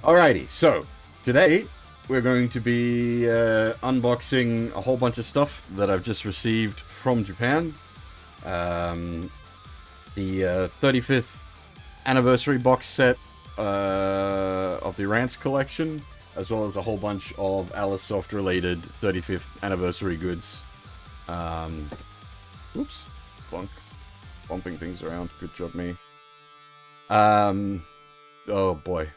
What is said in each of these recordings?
Alrighty, so today we're going to be unboxing a whole bunch of stuff that I've just received from Japan. Um, the 35th Anniversary Box set of the Rance collection, as well as a whole bunch of AliceSoft related 35th Anniversary goods. Oops, clunk, bumping things around. Good job, me. Oh boy.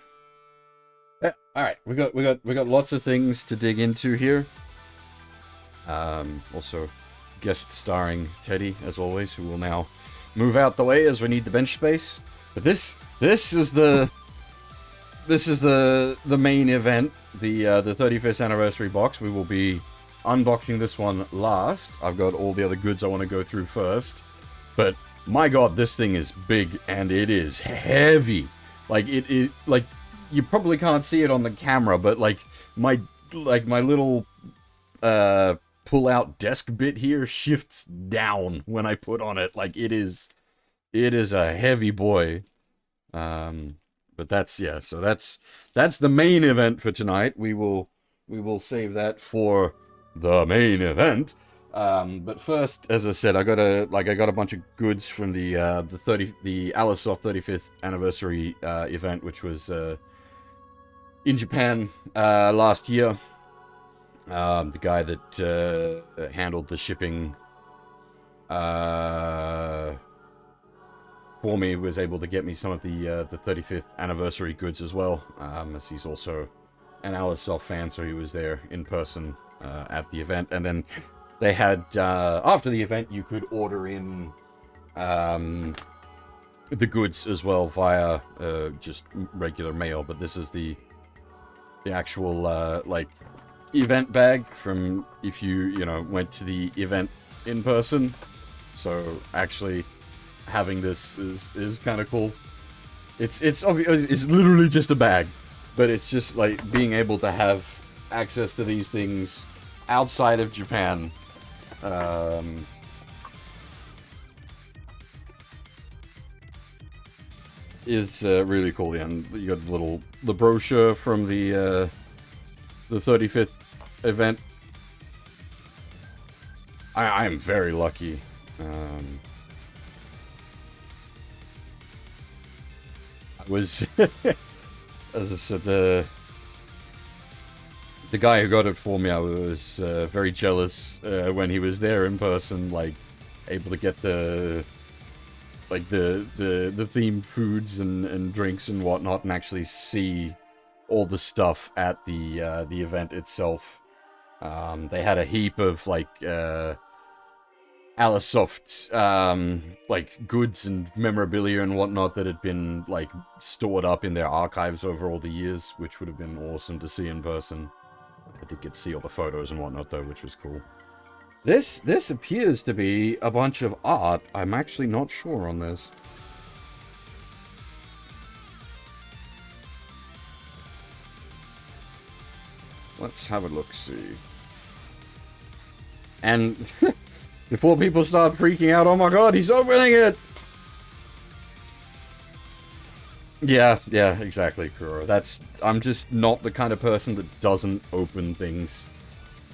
Yeah, all right, we got lots of things to dig into here. Also, guest starring Teddy as always, who will now move out the way as we need the bench space. But this is the main event, the 35th anniversary box. We will be unboxing this one last. I've got all the other goods I want to go through first. But my God, this thing is big and it is heavy. Like like. You probably can't see it on the camera, but like my little pull-out desk bit here shifts down when I put on it. Like it is a heavy boy. But that's so that's the main event for tonight. We will save that for the main event. But first, as I said, I got a bunch of goods from the AliceSoft 35th anniversary event, which was in Japan last year. The guy that handled the shipping for me was able to get me some of the 35th anniversary goods as well, as he's also an AliceSoft fan, so he was there in person at the event. And then they had, after the event, you could order in the goods as well via just regular mail, but this is the actual like event bag from if you went to the event in person. So actually having this is kind of cool. It's literally just a bag, but it's just like being able to have access to these things outside of Japan. It's really cool. Yeah, and you got the brochure from the 35th event. I am very lucky. I was, as I said, the guy who got it for me, I was very jealous when he was there in person, like able to get the themed foods and drinks and whatnot, and actually see all the stuff at the event itself. They had a heap of like AliceSoft like goods and memorabilia and whatnot that had been like stored up in their archives over all the years, which would have been awesome to see in person. I did get to see all the photos and whatnot though, which was cool. This appears to be a bunch of art. I'm actually not sure on this. Let's have a look-see. And before people start freaking out, oh my God, he's opening it! Yeah, exactly, Kuro. I'm just not the kind of person that doesn't open things.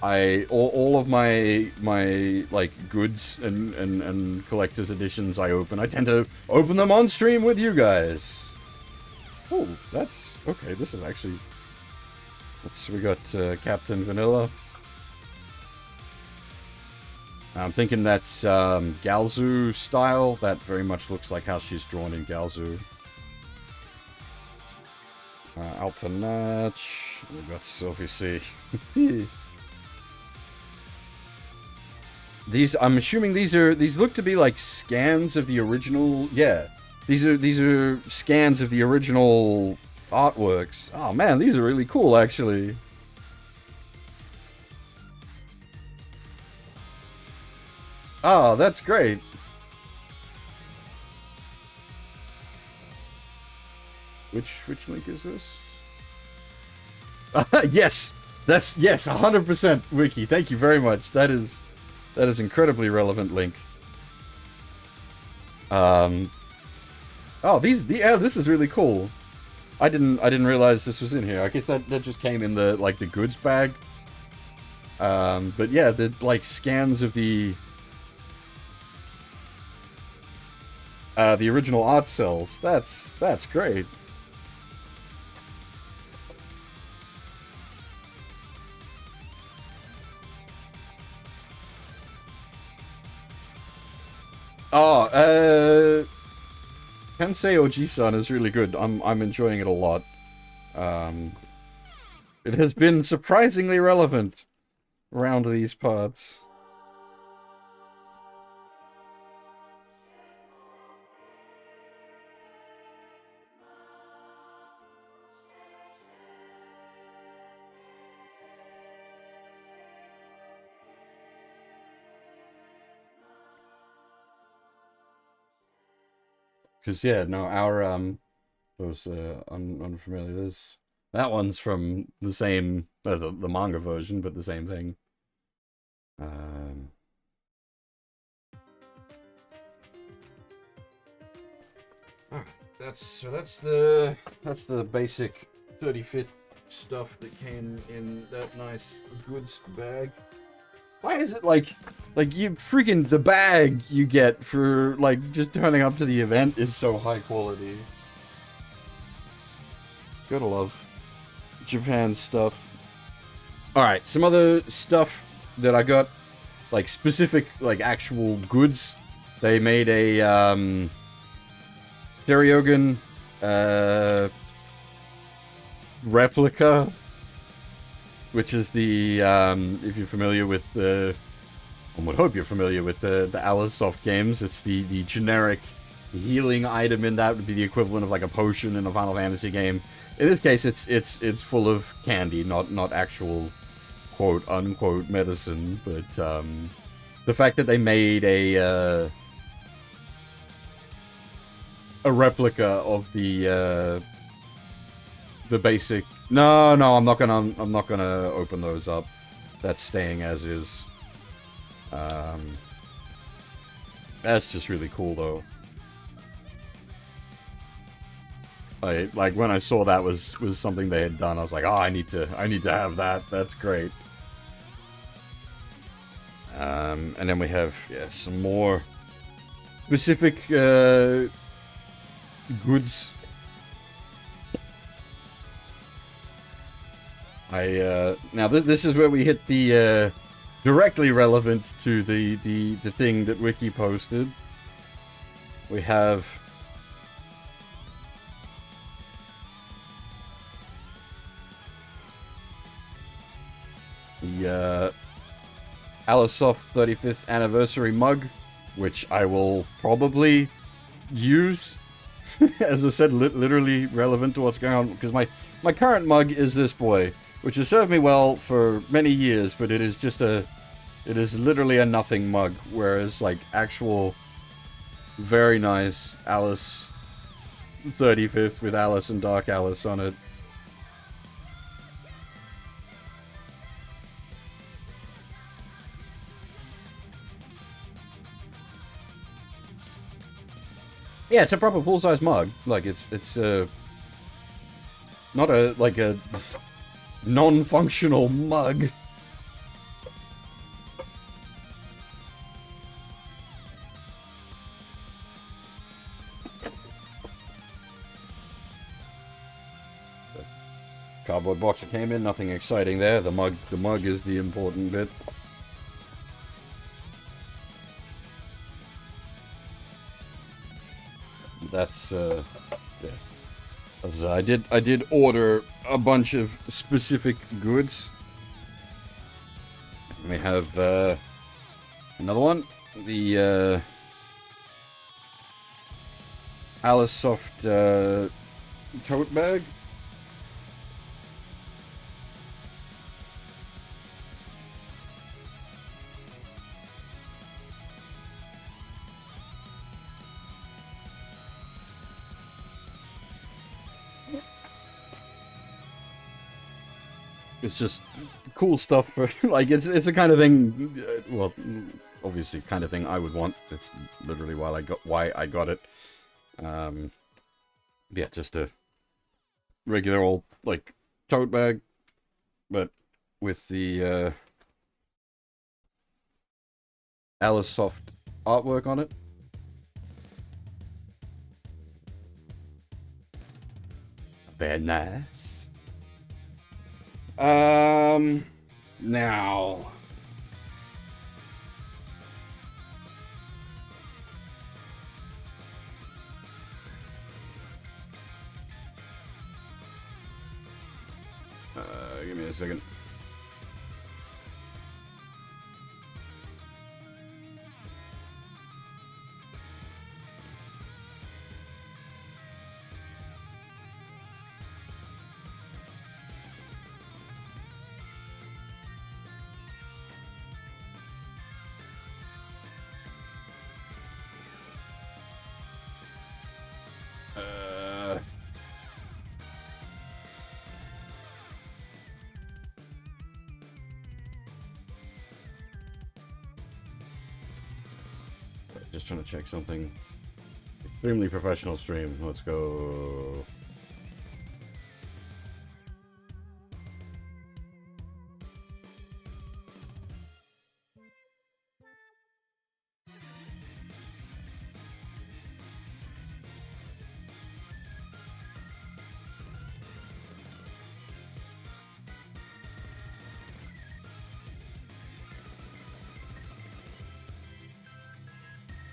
All of my like goods and collector's editions I tend to open them on stream with you guys. Oh, that's okay. This is actually, we got Captain Vanilla. I'm thinking that's Galzu style. That very much looks like how she's drawn in Galzu. Altanach. We got Sylvie. I'm assuming these look to be like scans of the original. Yeah, these are scans of the original artworks. Oh man, these are really cool, actually. Oh, that's great. Which link is this? Yes, that's 100% Wiki. Thank you very much. That is incredibly relevant link. Oh, this is really cool. I didn't realize this was in here. I guess that just came in the like the goods bag. But yeah, the like scans of the original art cells. That's great. Oh, Tensei Oji-san is really good. I'm enjoying it a lot. Um, it has been surprisingly relevant around these parts. Cause yeah, no, our those unfamiliar. There's that one's from the same the manga version, but the same thing. Um, Alright, that's the basic 35th stuff that came in that nice goods bag. Why is it like you freaking the bag you get for like just turning up to the event is so high quality. Gotta love Japan stuff. Alright, some other stuff that I got, like specific like actual goods. They made a Stereogun replica, which is the if you're familiar with the, I would hope you're familiar with the AliceSoft games. It's the generic healing item in that would be the equivalent of like a potion in a Final Fantasy game. In this case, it's full of candy, not actual quote unquote medicine. But the fact that they made a replica of the basic. No, I'm not gonna open those up. That's staying as is. That's just really cool though. Like when I saw that was something they had done, I was like, oh, I need to have that. That's great. And then we have some more specific goods. Now this is where we hit the directly relevant to the thing that Wiki posted. We have the AliceSoft 35th anniversary mug, which I will probably use. As I said, literally relevant to what's going on, because my current mug is this boy, which has served me well for many years, but it is literally a nothing mug, whereas like actual very nice Alice 35th with Alice and Dark Alice on it. Yeah, it's a proper full-size mug. Like it's not a non-functional mug. The cardboard box that came in, nothing exciting there. The mug is the important bit. That's yeah. As I did order a bunch of specific goods. We have another one, the AliceSoft tote bag. It's just cool stuff for, like, it's a kind of thing, well, obviously kind of thing I would want. It's literally why I got it. Yeah, just a regular old, like, tote bag, but with the AliceSoft artwork on it. Very nice. Now. Give me a second. Just trying to check something. Extremely professional stream. Let's go.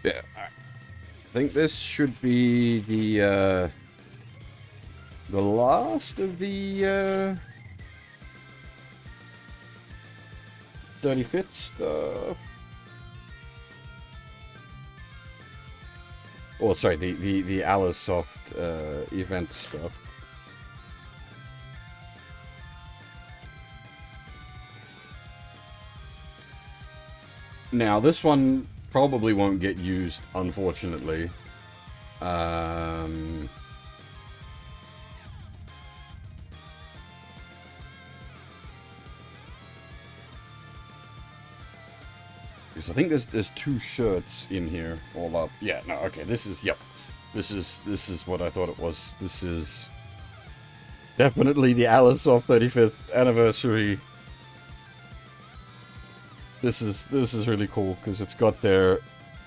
Yeah, I think this should be the last of the 35th stuff. Oh, sorry, the AliceSoft event stuff. Now, this one probably won't get used, unfortunately. Because I think there's two shirts in here all up. Yeah, no, okay, this is, yep. This is what I thought it was. This is definitely the AliceSoft 35th anniversary. This is really cool because it's got their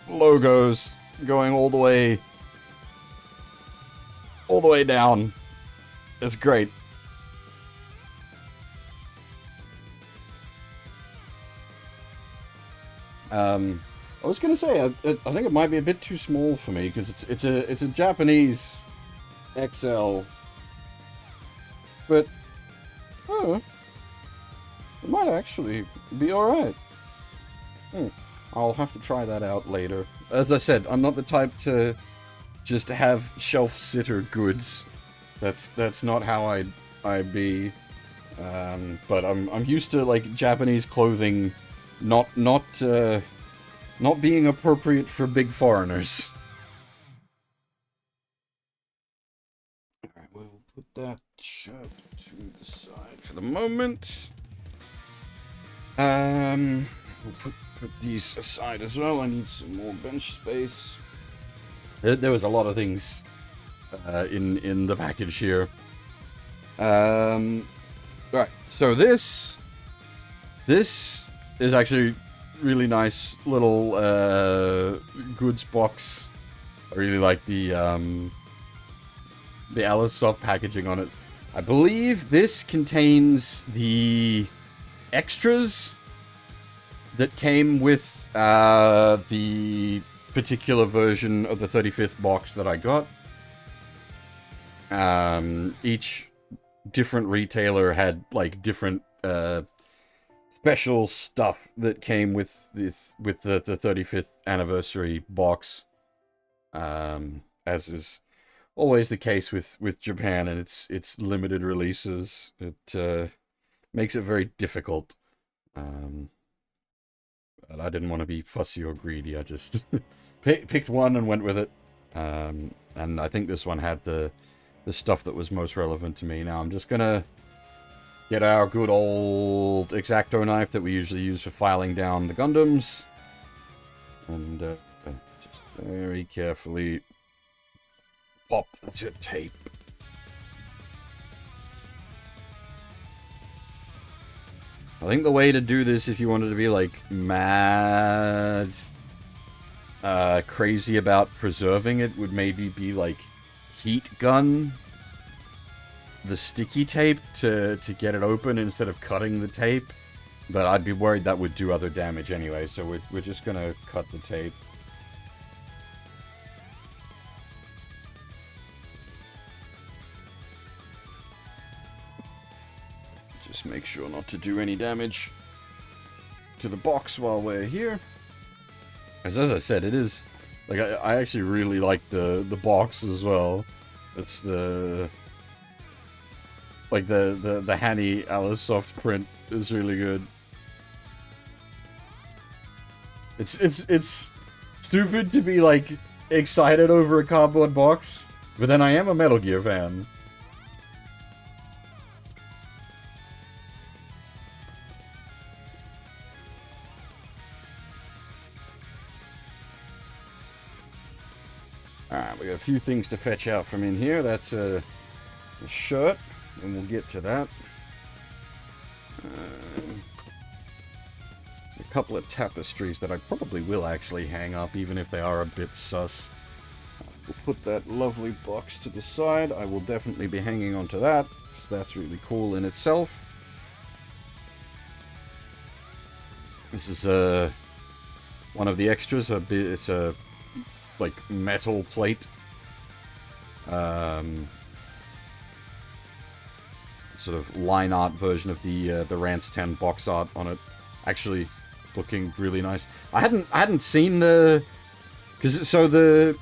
logos going all the way down. It's great. I was gonna say I think it might be a bit too small for me because it's a Japanese XL, but it might actually be all right. I'll have to try that out later. As I said, I'm not the type to just have shelf sitter goods. That's not how I be. But I'm used to like Japanese clothing, not being appropriate for big foreigners. Alright, we'll put that shirt to the side for the moment. We'll put these aside as well. I need some more bench space. There was a lot of things in the package here. Alright, so this is actually really nice little goods box. I really like the AliceSoft packaging on it. I believe this contains the extras that came with the particular version of the 35th box that I got. Each different retailer had like different special stuff that came with the 35th anniversary box, as is always the case with Japan and its limited releases. It makes it very difficult. But I didn't want to be fussy or greedy. I just picked one and went with it. And I think this one had the stuff that was most relevant to me. Now I'm just gonna get our good old X-Acto knife that we usually use for filing down the Gundams. And just very carefully pop the tape. I think the way to do this, if you wanted to be, like, mad... crazy about preserving it, would maybe be, like, heat gun the sticky tape to get it open instead of cutting the tape. But I'd be worried that would do other damage anyway, so we're just gonna cut the tape. Just make sure not to do any damage to the box while we're here. As I said, it is... Like, I actually really like the box as well. It's the... Like, the Hanny AliceSoft print is really good. It's stupid to be, like, excited over a cardboard box, but then I am a Metal Gear fan. Alright, we got a few things to fetch out from in here. That's a shirt, and we'll get to that. A couple of tapestries that I probably will actually hang up, even if they are a bit sus. We'll put that lovely box to the side. I will definitely be hanging on to that, because that's really cool in itself. This is one of the extras. It's a like metal plate. Sort of line art version of the Rance 10 box art on it. Actually, looking really nice. I hadn't seen the... So the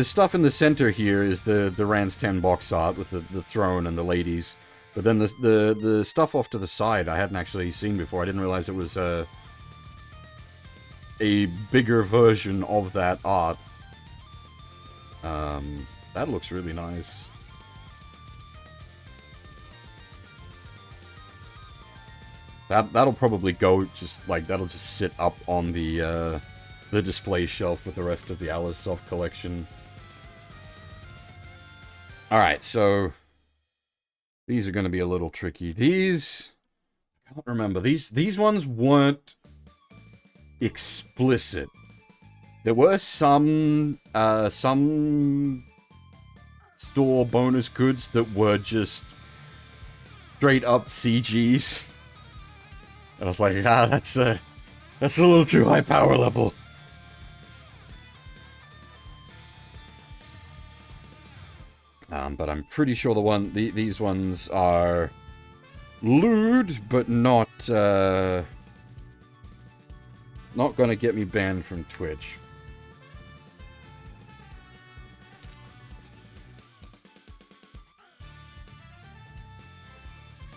stuff in the center here is the Rance 10 box art with the throne and the ladies. But then the stuff off to the side I hadn't actually seen before. I didn't realize it was a bigger version of that art. That looks really nice. That'll probably go that'll just sit up on the display shelf with the rest of the AliceSoft collection. Alright, so these are going to be a little tricky. These, I can't remember. These ones weren't explicit. There were some store bonus goods that were just straight up CGs. And I was like, that's a little too high power level. But I'm pretty sure these ones are lewd, but not gonna get me banned from Twitch.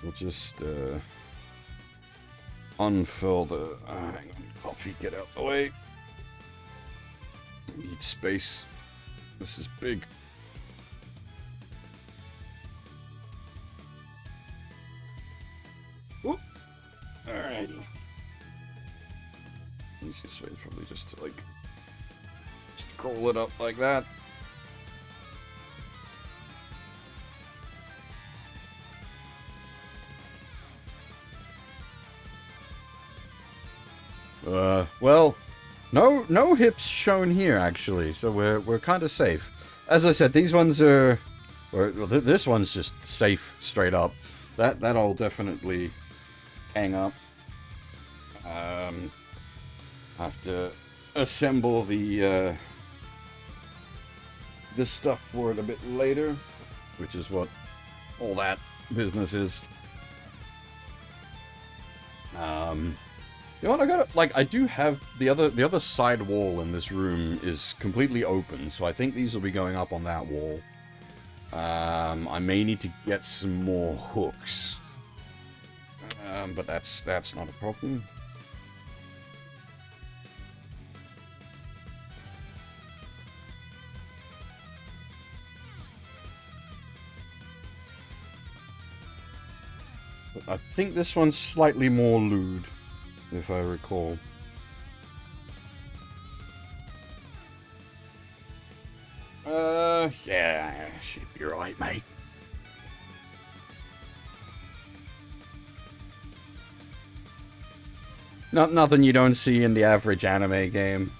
We'll just unfurl the... hang on, coffee, get out the way. Need space. This is big. Whoop. Alrighty. Easiest way is probably just to, like, scroll it up like that. Well, no hips shown here, actually, so we're kind of safe. As I said, these ones are... Well, this one's just safe, straight up. That I'll definitely hang up. Have to assemble the stuff for it a bit later, which is what all that business is. You know what, I do have the other side wall in this room is completely open, so I think these will be going up on that wall. I may need to get some more hooks. But that's not a problem. But I think this one's slightly more lewd, if I recall. Yeah, should be right, mate. Nothing you don't see in the average anime game.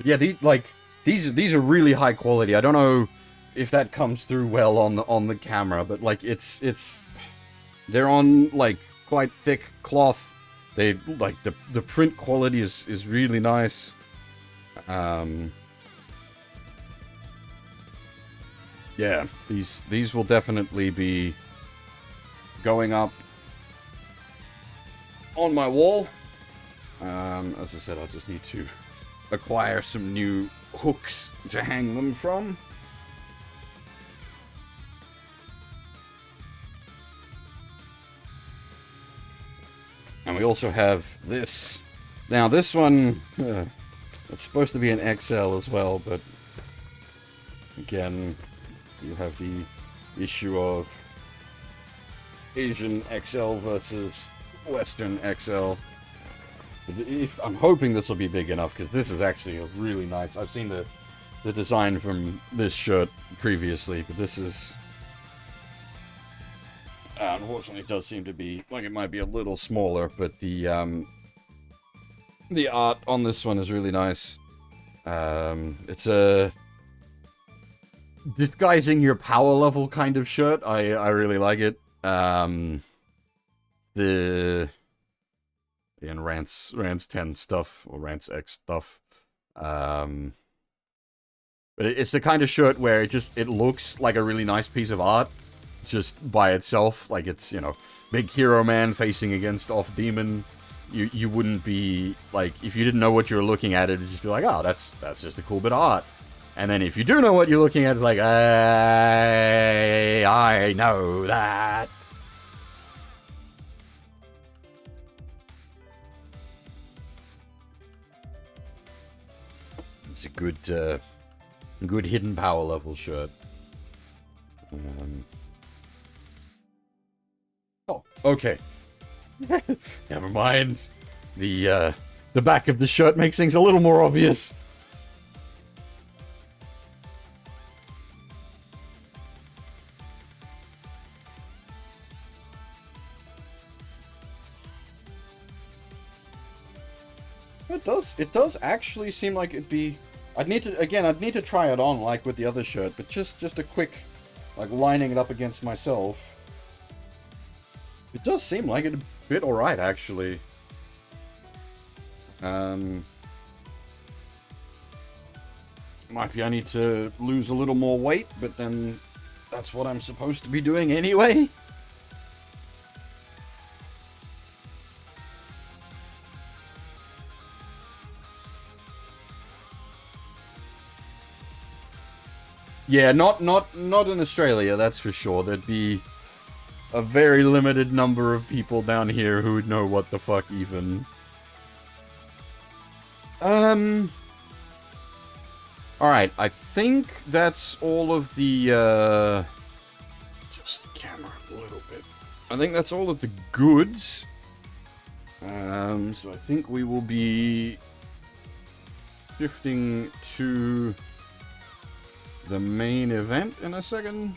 Yeah, these are really high quality. I don't know if that comes through well on the camera, but like they're on like quite thick cloth. They like the print quality is really nice. Yeah, these will definitely be going up on my wall. As I said, I just need to acquire some new hooks to hang them from. And we also have this. Now this one, it's supposed to be an XL as well, but again, you have the issue of Asian XL versus Western XL. I'm hoping this will be big enough, because this is actually a really nice... I've seen the design from this shirt previously, but this is... unfortunately, it does seem to be... like, it might be a little smaller, but the art on this one is really nice. It's a... disguising your power level kind of shirt. I really like it. In Rance 10 stuff, or Rance X stuff. But it's the kind of shirt where it looks like a really nice piece of art, just by itself. Like, it's, you know, big hero man facing against off demon. You wouldn't be, like, if you didn't know what you were looking at, it'd just be like, oh, that's just a cool bit of art. And then if you do know what you're looking at, it's like, I know that. It's a good hidden power level shirt. Oh, okay. Never mind. The back of the shirt makes things a little more obvious. It does actually seem like it'd be... I'd need to try it on, like with the other shirt, but just a quick, like, lining it up against myself. It does seem like it a bit alright, actually. Might be I need to lose a little more weight, but then that's what I'm supposed to be doing anyway. Yeah, not in Australia, that's for sure. There'd be a very limited number of people down here who would know what the fuck even. Alright, I think that's all of the, just the camera a little bit. I think that's all of the goods. So I think we will be shifting to the main event in a second.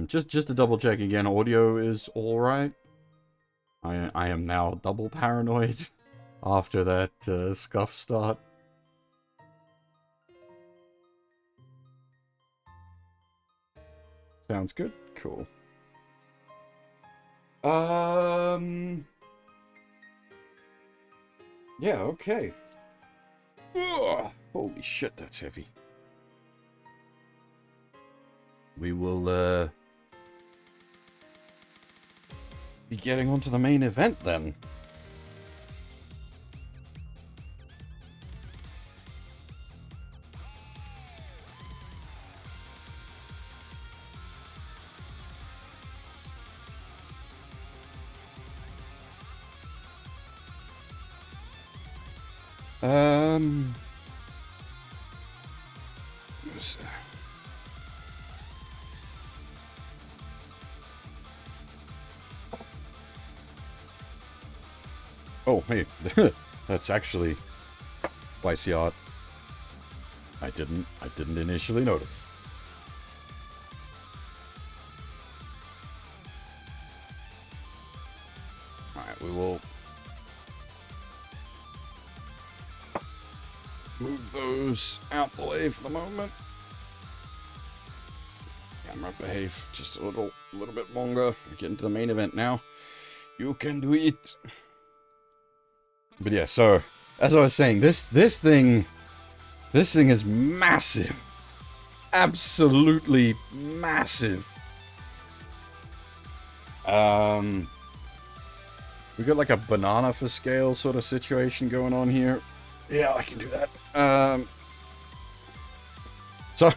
Just to double check again, audio is alright. I am now double paranoid after that scuff start. Sounds good. Cool. Yeah, okay. Ugh, holy shit, that's heavy. We will, be getting onto the main event, then. Oh, hey, that's actually spicy art. I didn't initially notice. Alright, we will move those out the way for the moment. Camera, behave just a little bit longer. We're getting to the main event now. You can do it. But yeah, so as I was saying, this thing is massive. Absolutely massive. We got like a banana for scale sort of situation going on here. Yeah, I can do that. So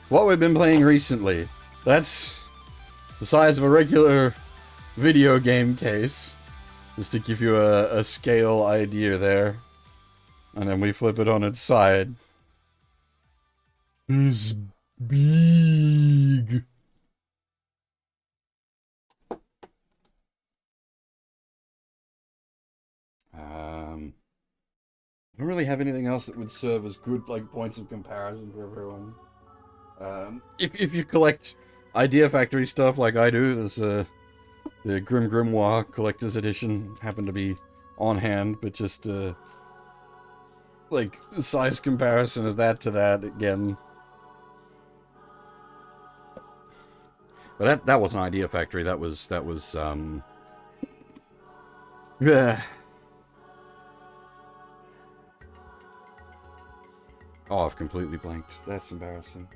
what we've been playing recently, that's the size of a regular video game case. Just to give you a scale idea there. And then we flip it on its side. It's big. I don't really have anything else that would serve as good like points of comparison for everyone. If you collect Idea Factory stuff like I do, there's the Grim Grimoire Collector's Edition happened to be on hand, but just like size comparison of that to that again. But that wasn't Idea Factory. That was yeah. Oh, I've completely blanked. That's embarrassing.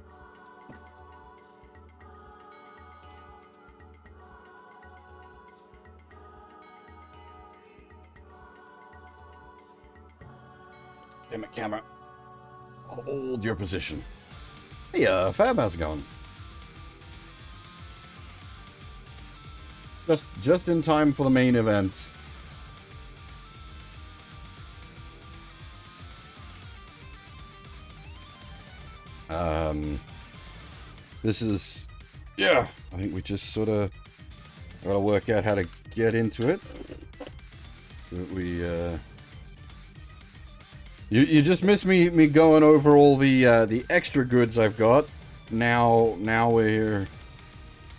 Damn it, camera. Hold your position. Hey, Fab, how's it going? Just in time for the main event. This is, yeah, I think we just sort of gotta work out how to get into it. We, you just missed me going over all the extra goods I've got. Now we're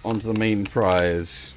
onto the main prize.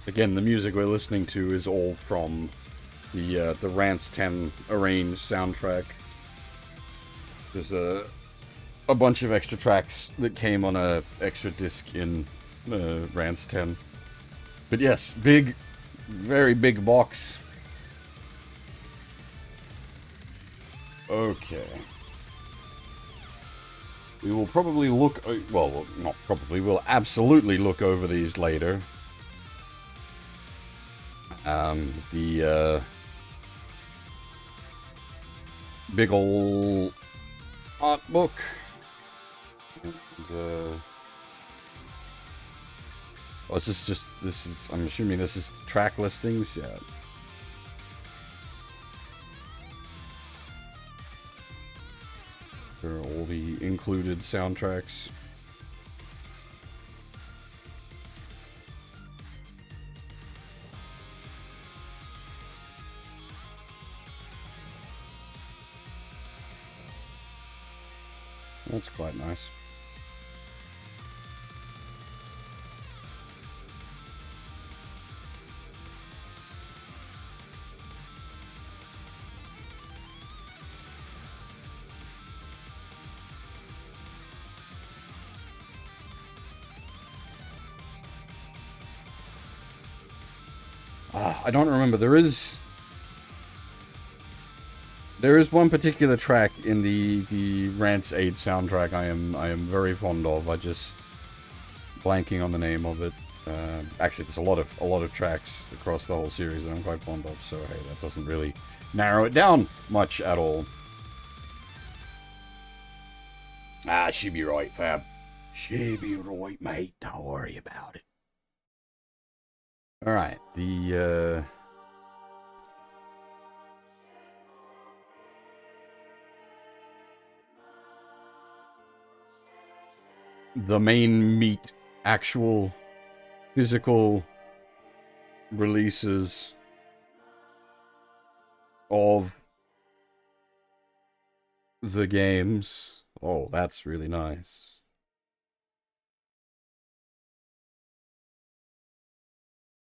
Again, the music we're listening to is all from the Rance 10 arranged soundtrack. There's a bunch of extra tracks that came on a extra disc in Rance 10. But yes, big, very big box. Okay. We will probably look, well, not probably, we'll absolutely look over these later. The big ol' art book. And, oh, this is, I'm assuming this is track listings, yeah. For all the included soundtracks. That's quite nice. I don't remember. There is one particular track in the Rance 8 soundtrack I am very fond of. I just blanking on the name of it. Actually, there's a lot of tracks across the whole series that I'm quite fond of. So hey, that doesn't really narrow it down much at all. Ah, she'll be right, Fab. She'll be right, mate. Don't worry about it. All right, the main meat, actual physical releases of the games. Oh, that's really nice.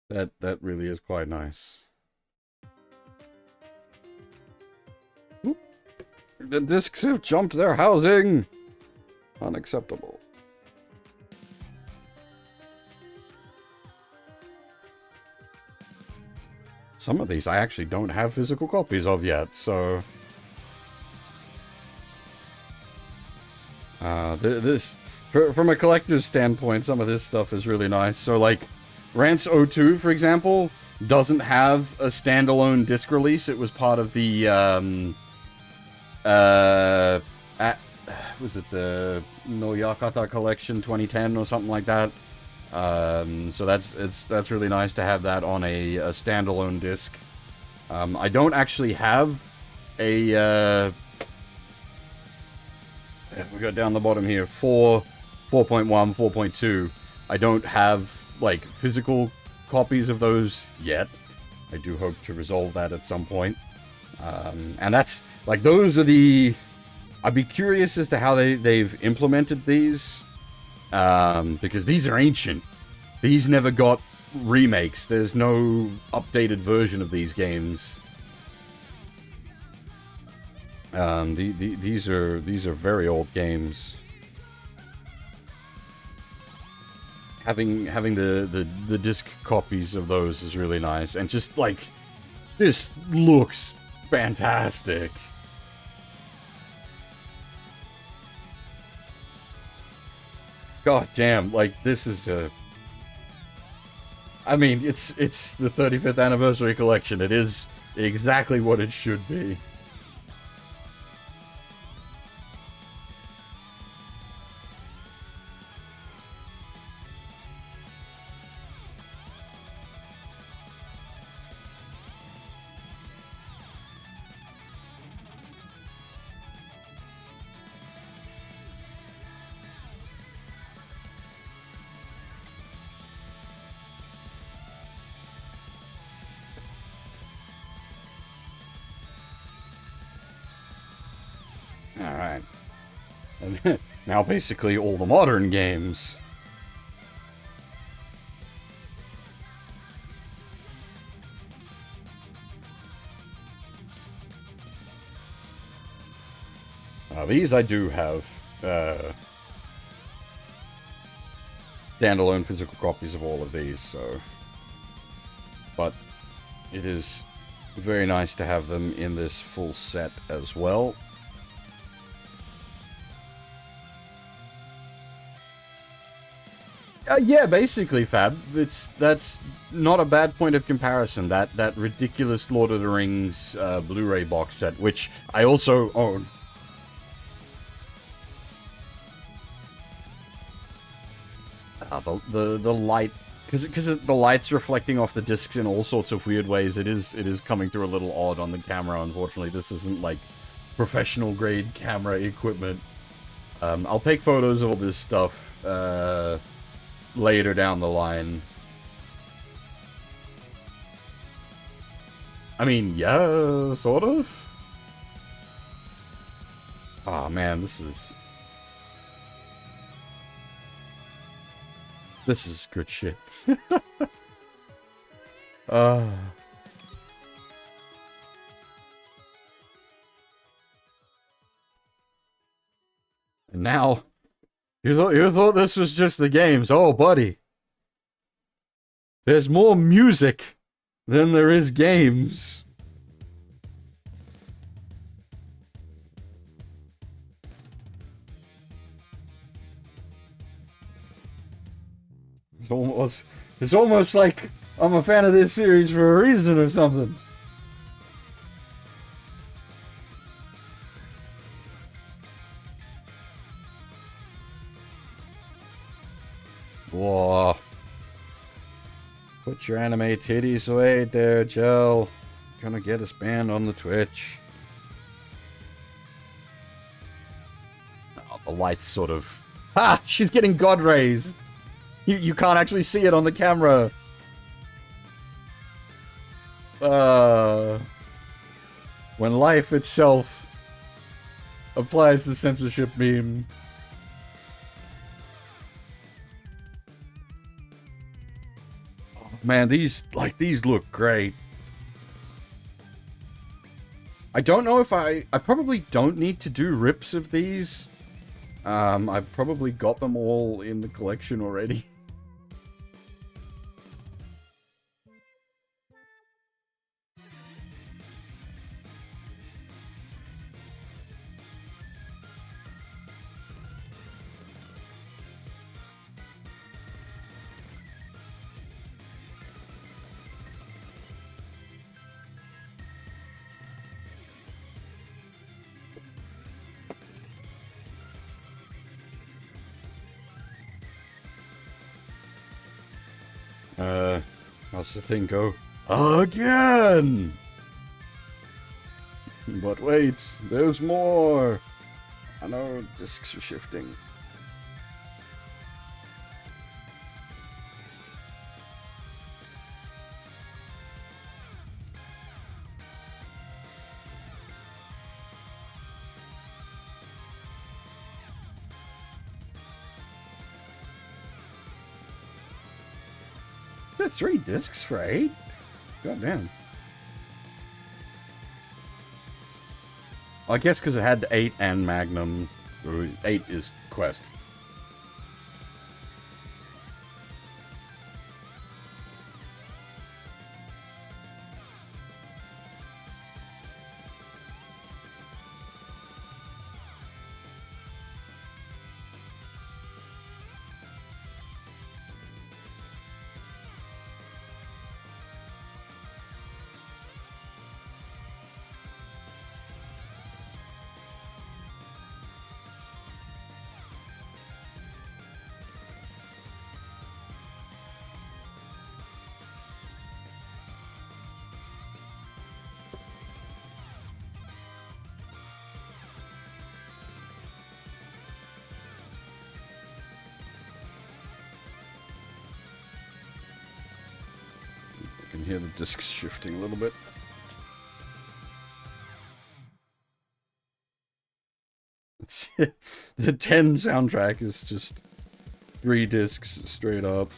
That really is quite nice. Oop. The discs have jumped their housing. Unacceptable. Some of these I actually don't have physical copies of yet, so... from a collector's standpoint, some of this stuff is really nice. So, like, Rance 02, for example, doesn't have a standalone disc release. It was part of the, was it the No Yakata Collection 2010 or something like that? So that's really nice to have that on a standalone disc. I don't actually have a, we got down the bottom here, 4.1, 4.2. I don't have, like, physical copies of those yet. I do hope to resolve that at some point. And that's, like, those are the... I'd be curious as to how they've implemented these. Because these are ancient. These never got remakes. There's no updated version of these games. These are very old games. Having the disc copies of those is really nice, and just like this looks fantastic. God damn, like this is a... I mean, it's the 35th anniversary collection. It is exactly what it should be. Alright. And now basically all the modern games. These I do have standalone physical copies of all of these, so... But it is very nice to have them in this full set as well. Yeah, basically, Fab. That's not a bad point of comparison. That ridiculous Lord of the Rings Blu-ray box set, which I also own. The light, because the light's reflecting off the discs in all sorts of weird ways. It is coming through a little odd on the camera. Unfortunately, this isn't like professional grade camera equipment. I'll take photos of all this stuff later down the line. I mean, yeah, sort of. Oh man, this is good shit. And now, you thought this was just the games. Oh, buddy. There's more music. than there is games. It's almost like I'm a fan of this series for a reason or something. Whoa. Put your anime titties away there, Joe. Gonna get us banned on the Twitch. Oh, the light's sort of... Ha! She's getting god rays! You can't actually see it on the camera. When life itself applies the censorship meme. Oh, man, these look great. I don't know if I probably don't need to do rips of these. I've probably got them all in the collection already. How's the thing go? Again! But wait, there's more! I know discs are shifting. That's 3 discs for 8? God damn. I guess because it had 8 and Magnum. 8 is Quest. I can hear the discs shifting a little bit. The 10 soundtrack is just 3 discs straight up.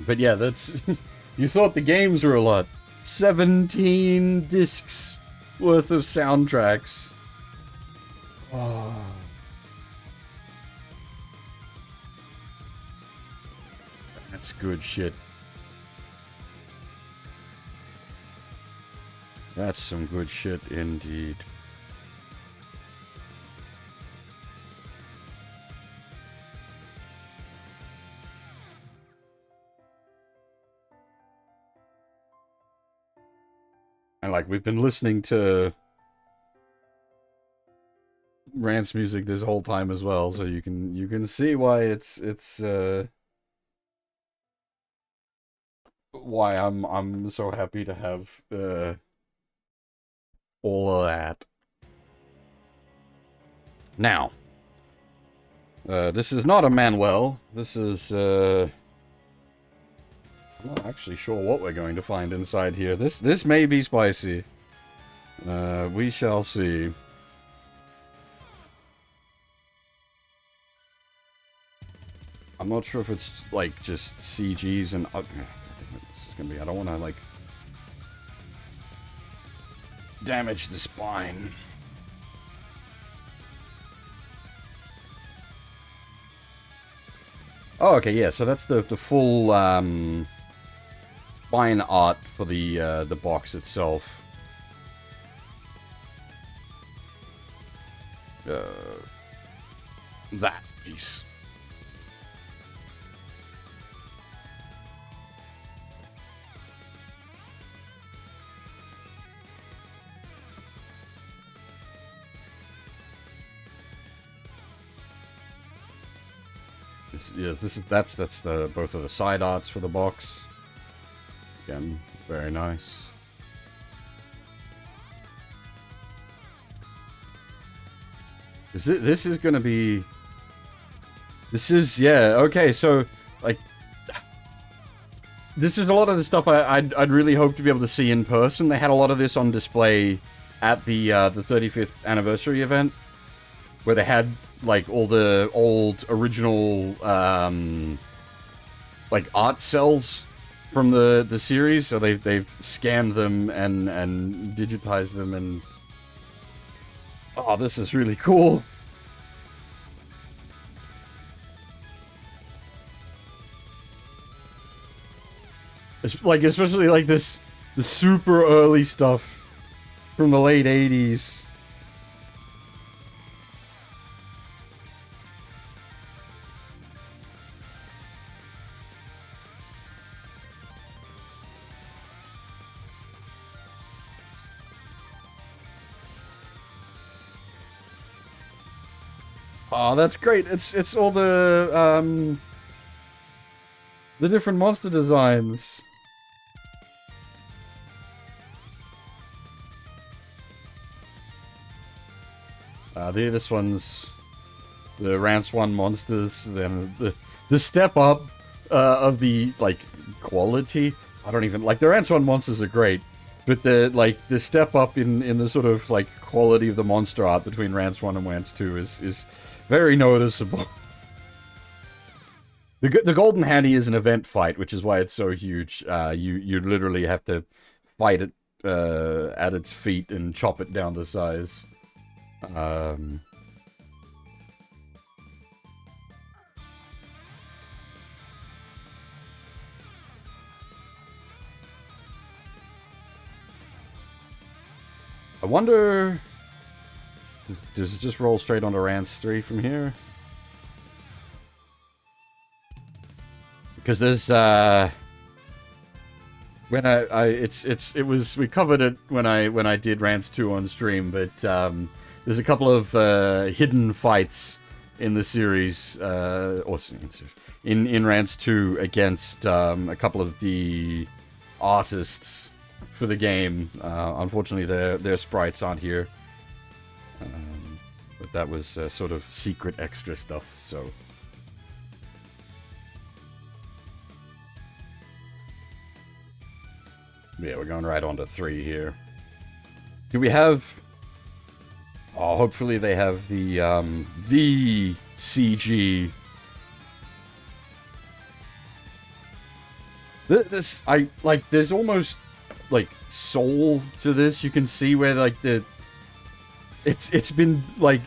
But yeah, that's... You thought the games were a lot. 17 discs worth of soundtracks. Oh. That's good shit. That's some good shit indeed. And like, we've been listening to Rance music this whole time as well, so you can see why it's why I'm so happy to have all of that. Now, this is not a Manuel. This is I'm not actually sure what we're going to find inside here. This may be spicy. We shall see. I'm not sure if it's like just CGs and this is gonna be. I don't want to like. damage the spine. Oh, okay, yeah, so that's the full spine art for the box itself. That piece. Yes, that's the both of the side arts for the box. Again, very nice. This is gonna be. This is, yeah, okay. So like, this is a lot of the stuff I'd really hope to be able to see in person. They had a lot of this on display at the 35th anniversary event, where they had like all the old original like art cells from the series. So they've scanned them and digitized them, and oh, this is really cool. It's like, especially like the super early stuff from the late 80s. Oh, that's great. It's all the different monster designs. This one's the Rance 1 monsters. Then the step up of the like quality. I don't even like the Rance 1 monsters are great, but the step up in the sort of like quality of the monster art between Rance 1 and Rance 2 is very noticeable. The Golden Handy is an event fight, which is why it's so huge. You literally have to fight it at its feet and chop it down to size. I wonder... Does it just roll straight onto Rance 3 from here? Because there's we covered it when I did Rance 2 on stream, but there's a couple of hidden fights in the series, or in Rance 2 against a couple of the artists for the game. Unfortunately, their sprites aren't here, but that was sort of secret extra stuff. So. Yeah, we're going right on to 3 here. Do we have... Oh, hopefully they have the CG. This, there's almost, like, soul to this. You can see where, like, it's been, like,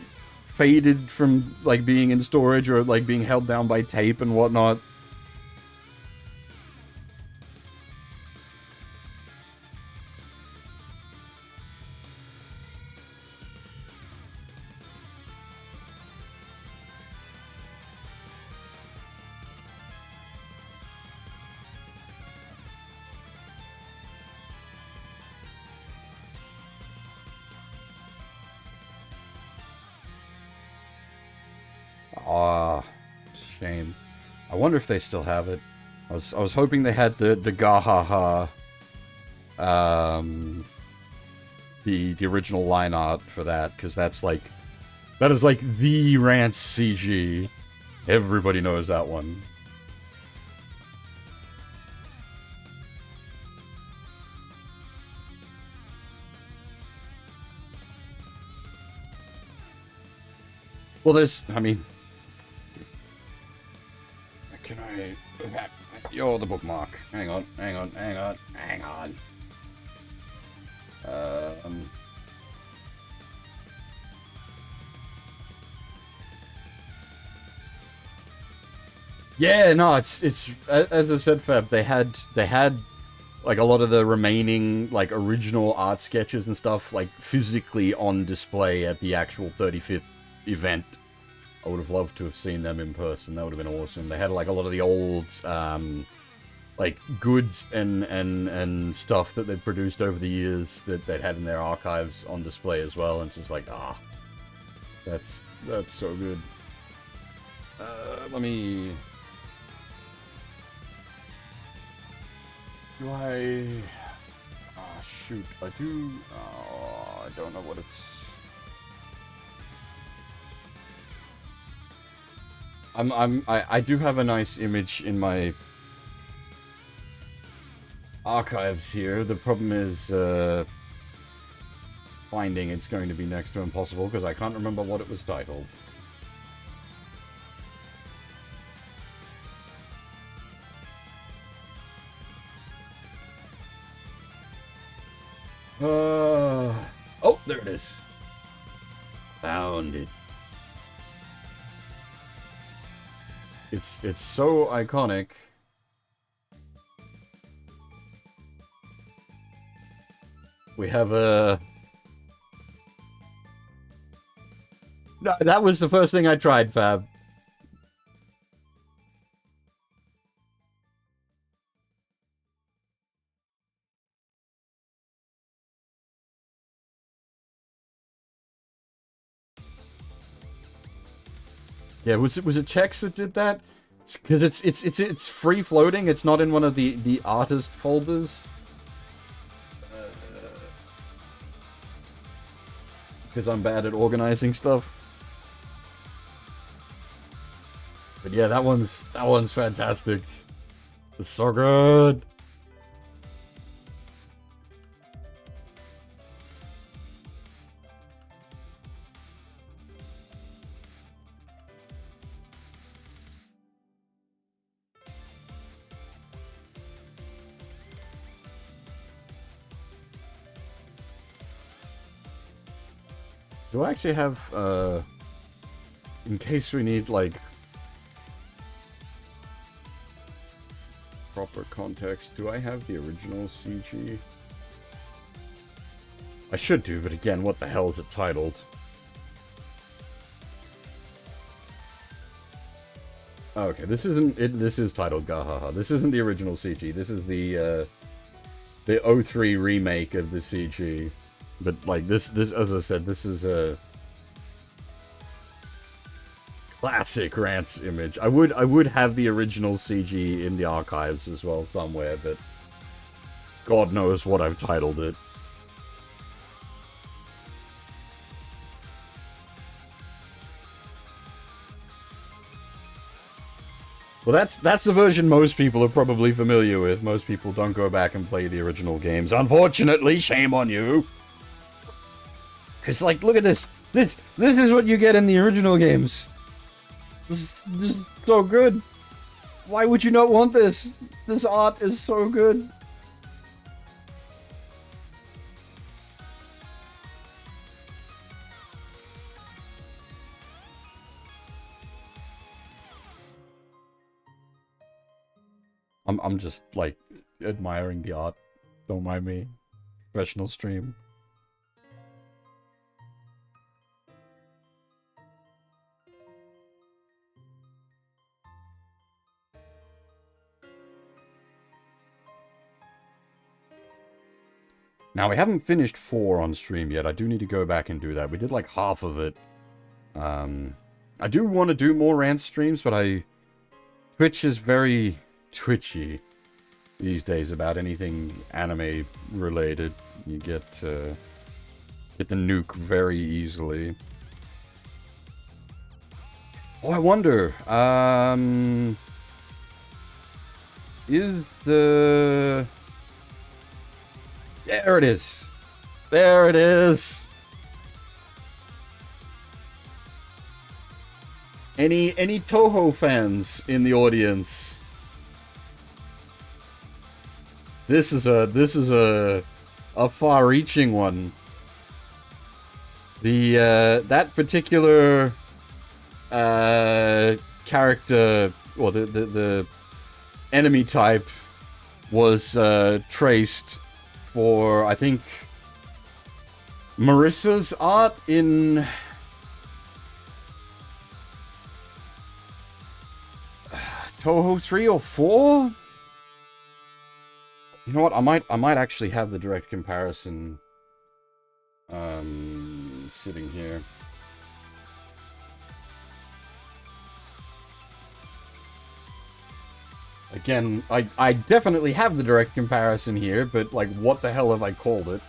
faded from, like, being in storage or, like, being held down by tape and whatnot. Ah, shame. I wonder if they still have it. I was hoping they had the Gahaha, the original line art for that, because that is like the Rance CG. Everybody knows that one. Well, I mean, can I... You're the bookmark. Hang on. Yeah, no, it's as I said, Fab. They had like a lot of the remaining like original art sketches and stuff like physically on display at the actual 35th event. I would have loved to have seen them in person. That would have been awesome. They had like a lot of the old like goods and stuff that they'd produced over the years that they'd had in their archives on display as well. And it's just like, that's so good. Let me. Do I? Shoot, I do. I don't know what it's. I do have a nice image in my archives here. The problem is finding it's going to be next to impossible because I can't remember what it was titled. Oh, there it is. Found it. It's so iconic. We have a... No, that was the first thing I tried, Fab. Yeah, was it Chex that did that? Because it's free floating. It's not in one of the artist folders. Because I'm bad at organizing stuff. But yeah, that one's fantastic. It's so good. Do I actually have, in case we need, like, proper context, do I have the original CG? I should do, but again, what the hell is it titled? Oh, okay, this isn't it. This is titled Gahaha. This isn't the original CG. This is the 03 remake of the CG. But like this, as I said, this is a classic Rance image. I would have the original CG in the archives as well somewhere, but God knows what I've titled it. Well, that's the version most people are probably familiar with. Most people don't go back and play the original games. Unfortunately, shame on you. Cause like, look at this. This is what you get in the original games. This is so good. Why would you not want this? This art is so good. I'm just like admiring the art. Don't mind me. Professional stream. Now, we haven't finished 4 on stream yet. I do need to go back and do that. We did like half of it. I do want to do more Rance streams, but Twitch is very twitchy these days about anything anime related. You get the nuke very easily. Oh, I wonder, is the... There it is. There it is. Any Toho fans in the audience? This is a far-reaching one. The that particular character or the enemy type was traced for, I think, Marissa's art in Toho 3 or 4? You know what? I might actually have the direct comparison sitting here. Again, I definitely have the direct comparison here, but like, what the hell have I called it?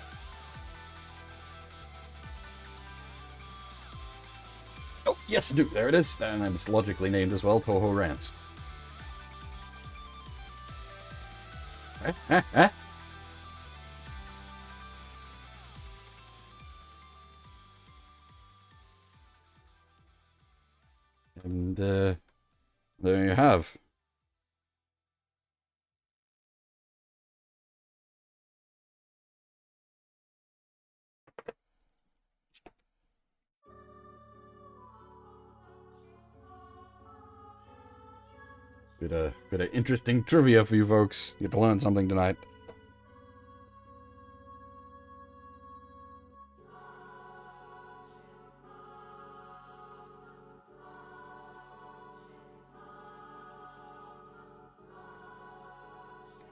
Oh, yes, I do. There it is. And it's logically named as well, Toho Rance. And there you have. Bit of interesting trivia for you folks. You get to learn something tonight.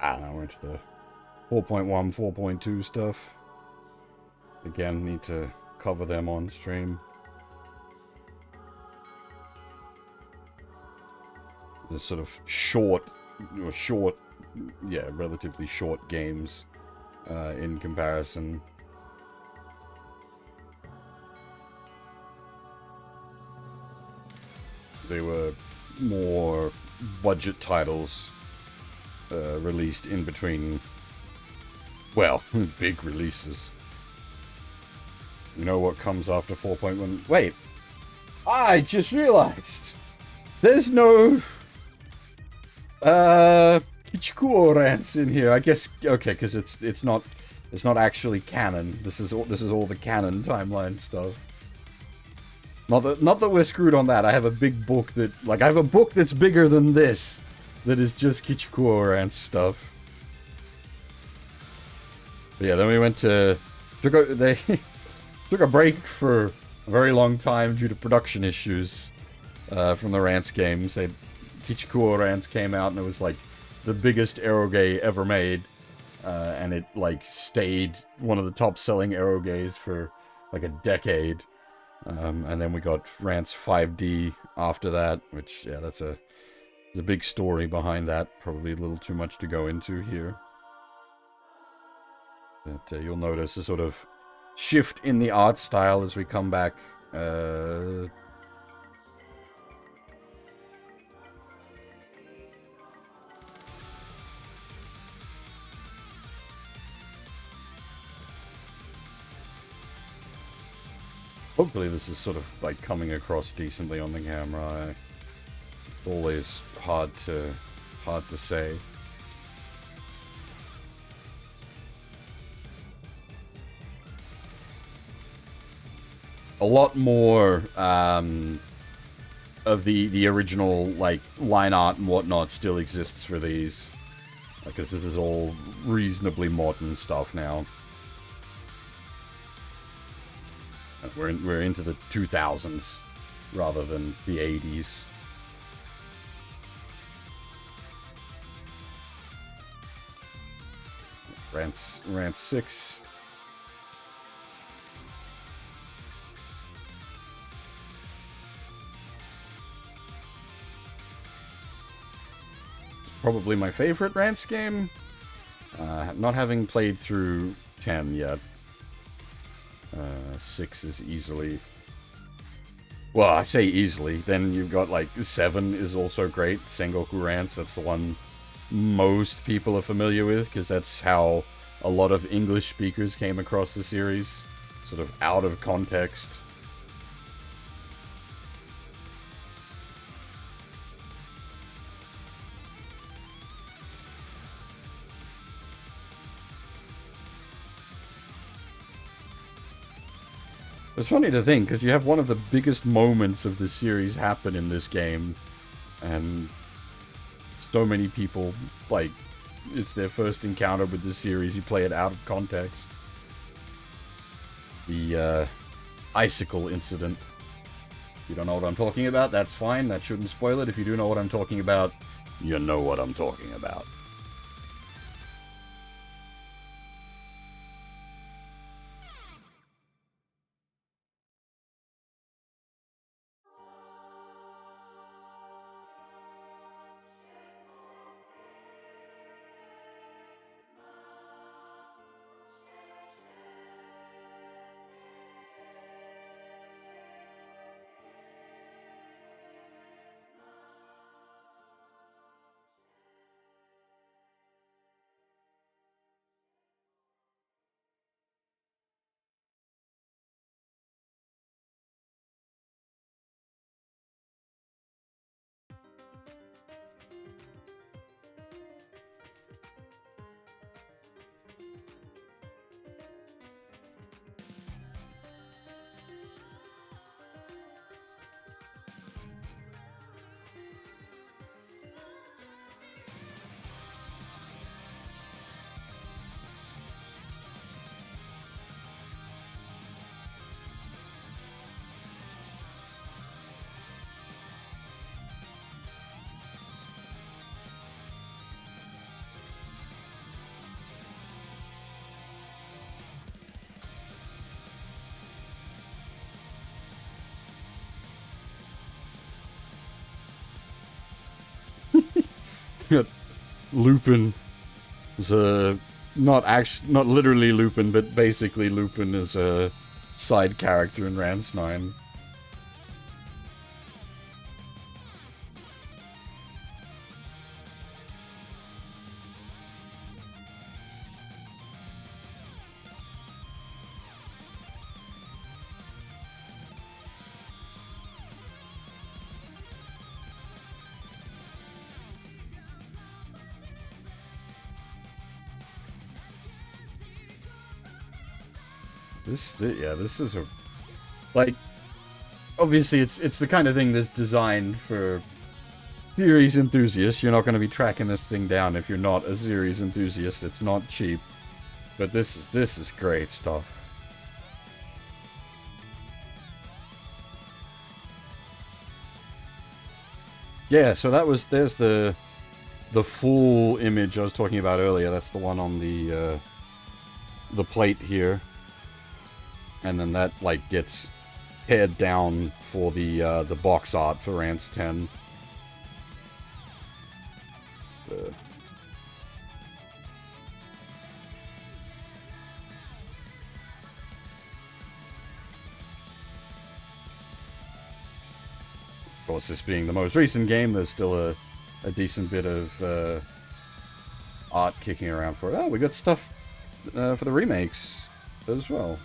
I don't know, we're into the 4.1, 4.2 stuff. Again, need to cover them on stream. The sort of short, yeah, relatively short games in comparison. They were more budget titles released in between, well, big releases. You know what comes after 4.1? Wait, I just realized there's no Kichikuo Rance in here. I guess, okay, because it's not actually canon. This is all the canon timeline stuff. Not that we're screwed on that. I have a big book that, like, I have a book that's bigger than this that is just Kichikuo Rance stuff. But yeah, then we went to they took a break for a very long time due to production issues from the Rance games. Kichikuo Rance came out and it was like the biggest eroge ever made, and it like stayed one of the top selling eroges for like a decade. And then we got Rance 5D after that, which, yeah, there's a big story behind that. Probably a little too much to go into here. But you'll notice a sort of shift in the art style as we come back. Hopefully this is sort of like coming across decently on the camera. Always hard to say. A lot more of the original like line art and whatnot still exists for these, because this is all reasonably modern stuff now. We're into the 2000s rather than the 80s. Rance 6. Probably my favorite Rance game. Not having played through 10 yet. 6 is easily... Well, I say easily. Then you've got, like, 7 is also great. Sengoku Rance, that's the one most people are familiar with, because that's how a lot of English speakers came across the series. Sort of out of context. It's funny to think, because you have one of the biggest moments of the series happen in this game, and so many people, like, it's their first encounter with this series. You play it out of context. The icicle incident. If you don't know what I'm talking about, that's fine. That shouldn't spoil it. If you do know what I'm talking about, you know what I'm talking about. Lupin is not literally Lupin, but basically Lupin is a side character in Rance 9. This is a, like, obviously it's the kind of thing that's designed for series enthusiasts. You're not going to be tracking this thing down if you're not a series enthusiast. It's not cheap, but this is great stuff. Yeah, so there's the full image I was talking about earlier. That's the one on the plate here. And then that, like, gets pared down for the box art for Rance 10. Of course, this being the most recent game, there's still a decent bit of art kicking around for it. Oh, we got stuff for the remakes as well.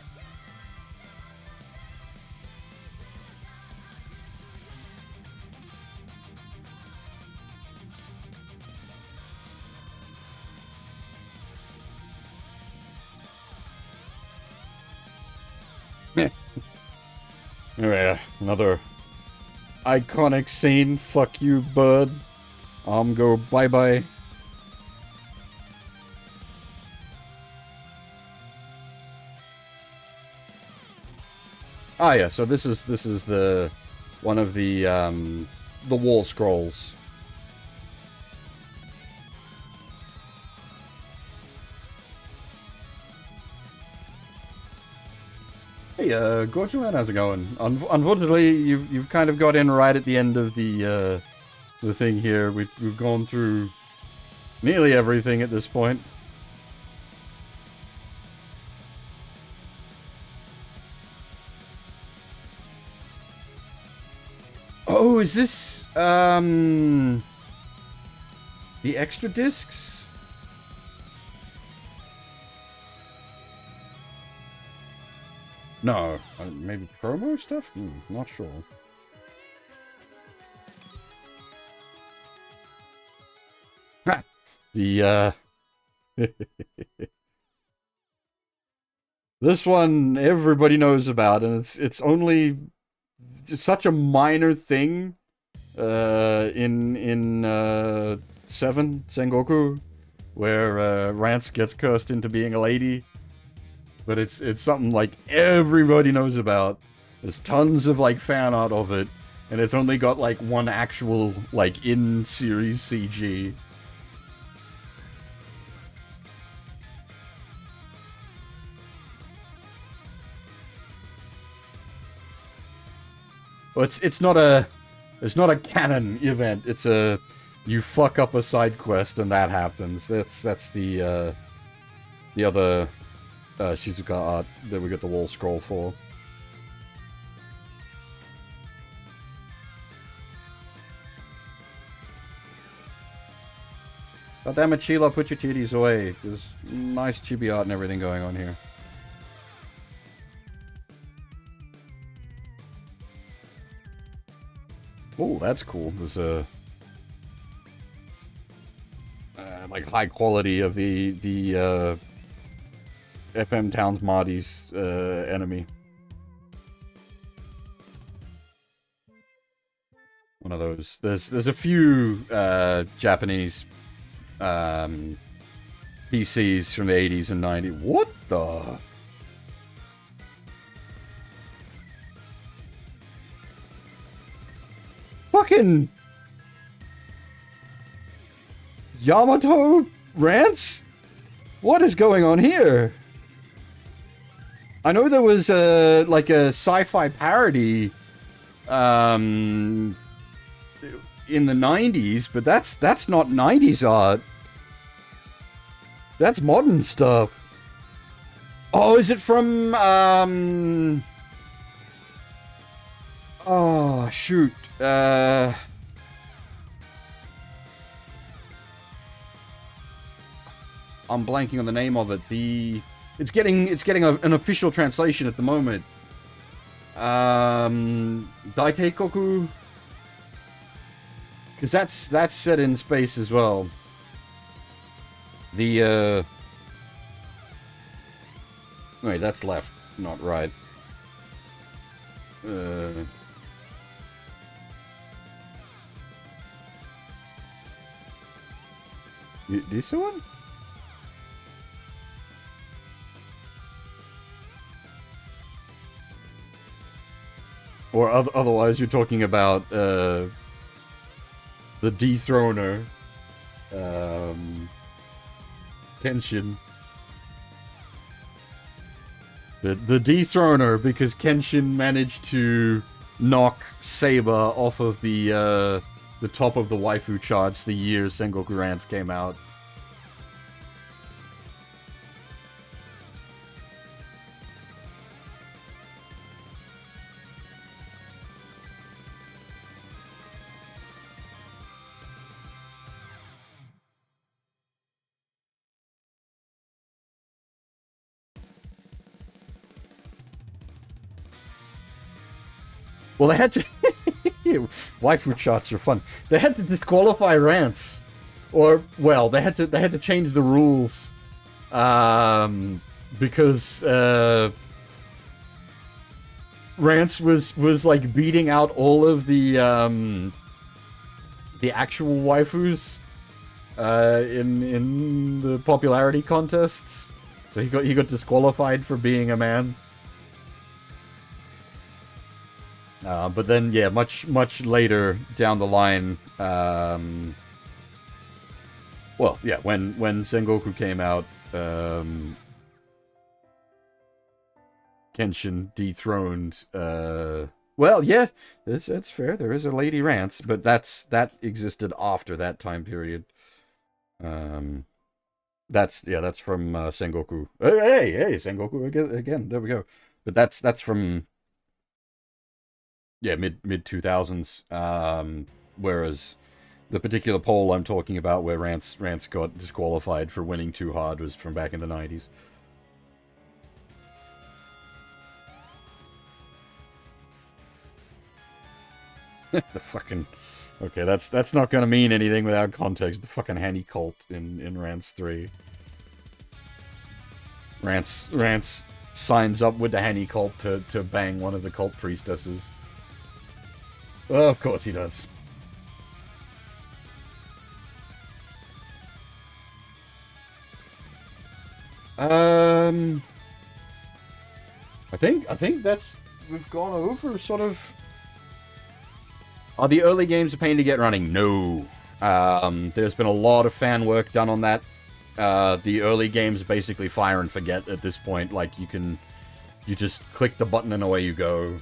Yeah, another iconic scene. Fuck you, bud. Go bye-bye. Ah, yeah. So this is the one of the wall scrolls. Hey, Gorgeous Man, how's it going? Unfortunately, you've kind of got in right at the end of the thing here. We've gone through nearly everything at this point. Oh, is this the extra discs? No, maybe promo stuff? Not sure. Ha! The, this one everybody knows about, and it's only such a minor thing in 7 Sengoku, where Rance gets cursed into being a lady. But it's something like everybody knows about. There's tons of like fan art of it, and it's only got like one actual like in-series CG. Well, it's not a canon event. It's a you fuck up a side quest and that happens. That's the other Shizuka art that we got the wall scroll for. God damn it, Sheila, put your titties away. There's nice chibi art and everything going on here. Oh, that's cool. There's a like high quality of the FM Towns Marty's enemy. One of those. There's a few Japanese PCs from the 80s and 90s. What the? Fucking Yamato Rance? What is going on here? I know there was like a sci-fi parody in the 90s, but that's not 90s art. That's modern stuff. Oh, is it from oh shoot. I'm blanking on the name of it. It's getting an official translation at the moment. Daiteikoku, because that's set in space as well. Wait, that's left, not right. This one? Or otherwise, you're talking about the dethroner, Kenshin. The dethroner, because Kenshin managed to knock Saber off of the top of the waifu charts the year Sengoku Rance came out. Well, they had to... Waifu charts are fun. They had to disqualify Rance. Or, well, they had to change the rules. Because, Rance was like beating out all of the actual waifus in the popularity contests. So he got disqualified for being a man. But then, yeah, much later down the line, well, yeah, when Sengoku came out, Kenshin dethroned, well, yeah, it's fair, there is a Lady Rance, but that existed after that time period. That's from Sengoku. Hey, Sengoku again, there we go. But that's from... yeah, mid 2000s. Whereas the particular poll I'm talking about, where Rance got disqualified for winning too hard, was from back in the 90s. The fucking... okay, that's not gonna mean anything without context. The fucking Hanny cult in Rance 3. Rance signs up with the Hanny cult to bang one of the cult priestesses. Well, of course he does. I think that's we've gone over sort of. Are the early games a pain to get running? No. There's been a lot of fan work done on that. The early games basically fire and forget at this point. Like you just click the button and away you go.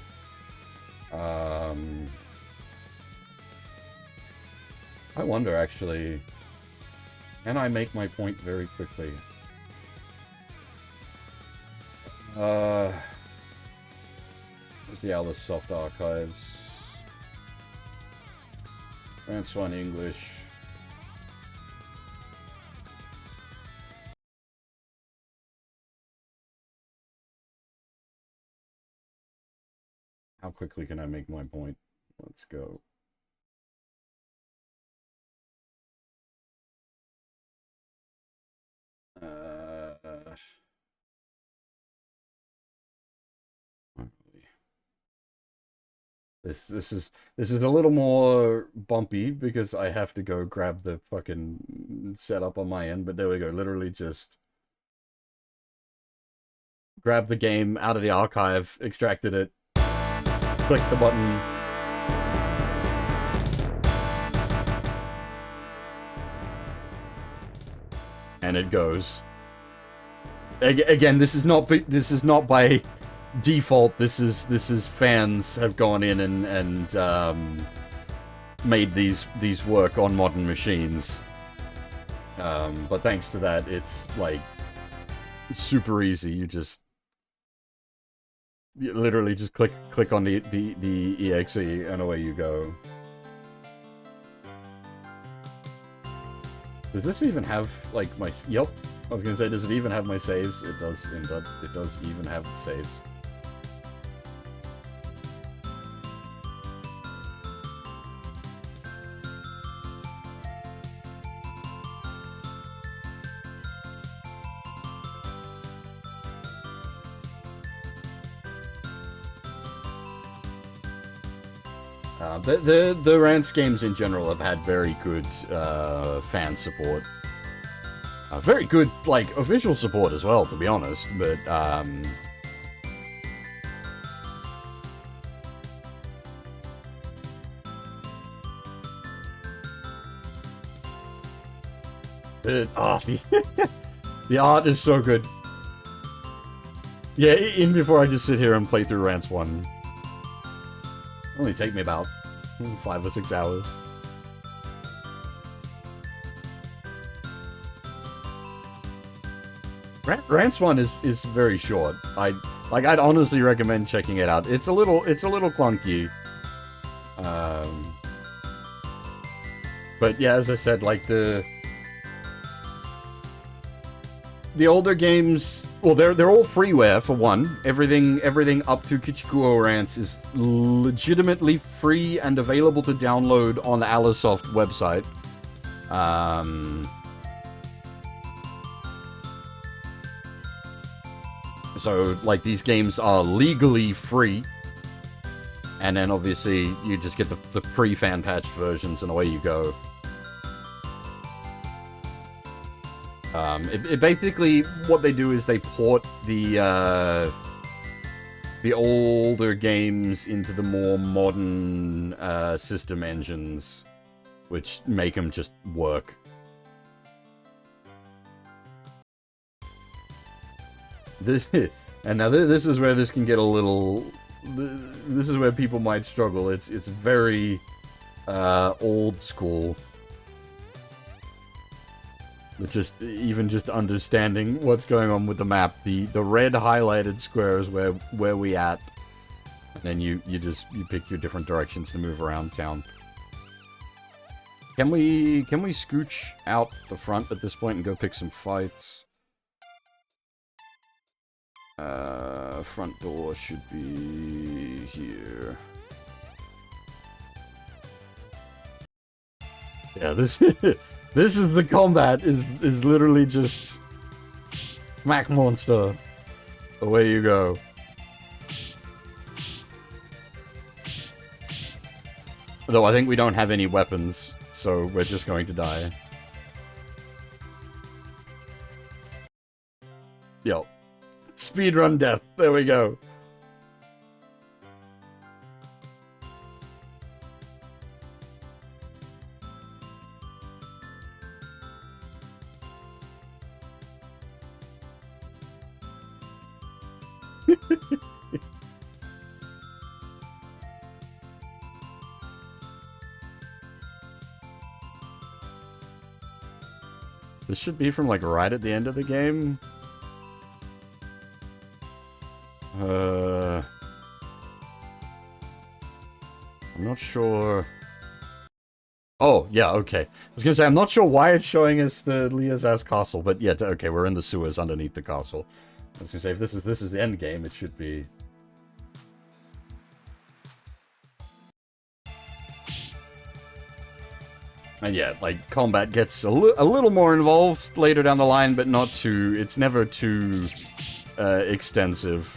I wonder actually, can I make my point very quickly? Where's the AliceSoft archives? Rance 1 English. How quickly can I make my point? Let's go. This is a little more bumpy because I have to go grab the fucking setup on my end, but there we go. Literally just grab the game out of the archive, extracted it, click the button. And it goes. Again, this is not by default. This is fans have gone in and made these work on modern machines. But thanks to that, it's like super easy. You literally just click on the exe and away you go. Does this even have like my? Yep, I was gonna say, does it even have my saves? It does. It does even have the saves. The Rance games in general have had very good fan support. Very good, like, official support as well, to be honest, but, the art is so good. Yeah, even before I just sit here and play through Rance 1. Only take me about 5 or 6 hours. Rance 1 is very short. I'd honestly recommend checking it out. It's a little clunky. But yeah, as I said, like the older games, well, they're all freeware for one. Everything up to Kichikuo Rance is legitimately free and available to download on the AliceSoft website. So, like, these games are legally free. And then, obviously, you just get the pre-fan patch versions and away you go. It basically, what they do is they port the older games into the more modern system engines, which make them just work. And now this is where this can get a little. This is where people might struggle. It's very old school. But even just understanding what's going on with the map, the red highlighted squares where we at, and then you pick your different directions to move around town. Can we scooch out the front at this point and go pick some fights? Front door should be here. Yeah, this is the combat. Is literally just smack monster. Away you go. Though I think we don't have any weapons, so we're just going to die. Yo. Speedrun death. There we go. This should be from like right at the end of the game. I'm not sure. Oh, yeah, okay. I was gonna say, I'm not sure why it's showing us the Liazaz castle, but yeah, okay, we're in the sewers underneath the castle. I was gonna say, if this is the end game, it should be. And yeah, like, combat gets a little more involved later down the line, but not too... It's never too extensive.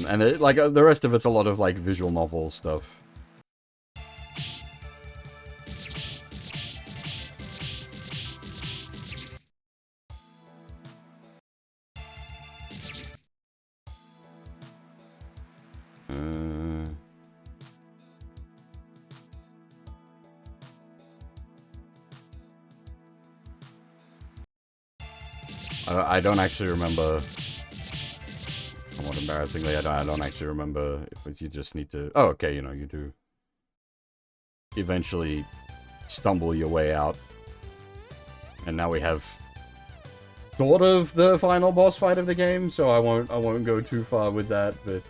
And it, like, the rest of it's a lot of, like, visual novel stuff. I don't actually remember. Somewhat embarrassingly, I don't actually remember if you just need to... Oh, okay, you know, you do eventually stumble your way out. And now we have sort of the final boss fight of the game, so I won't go too far with that, but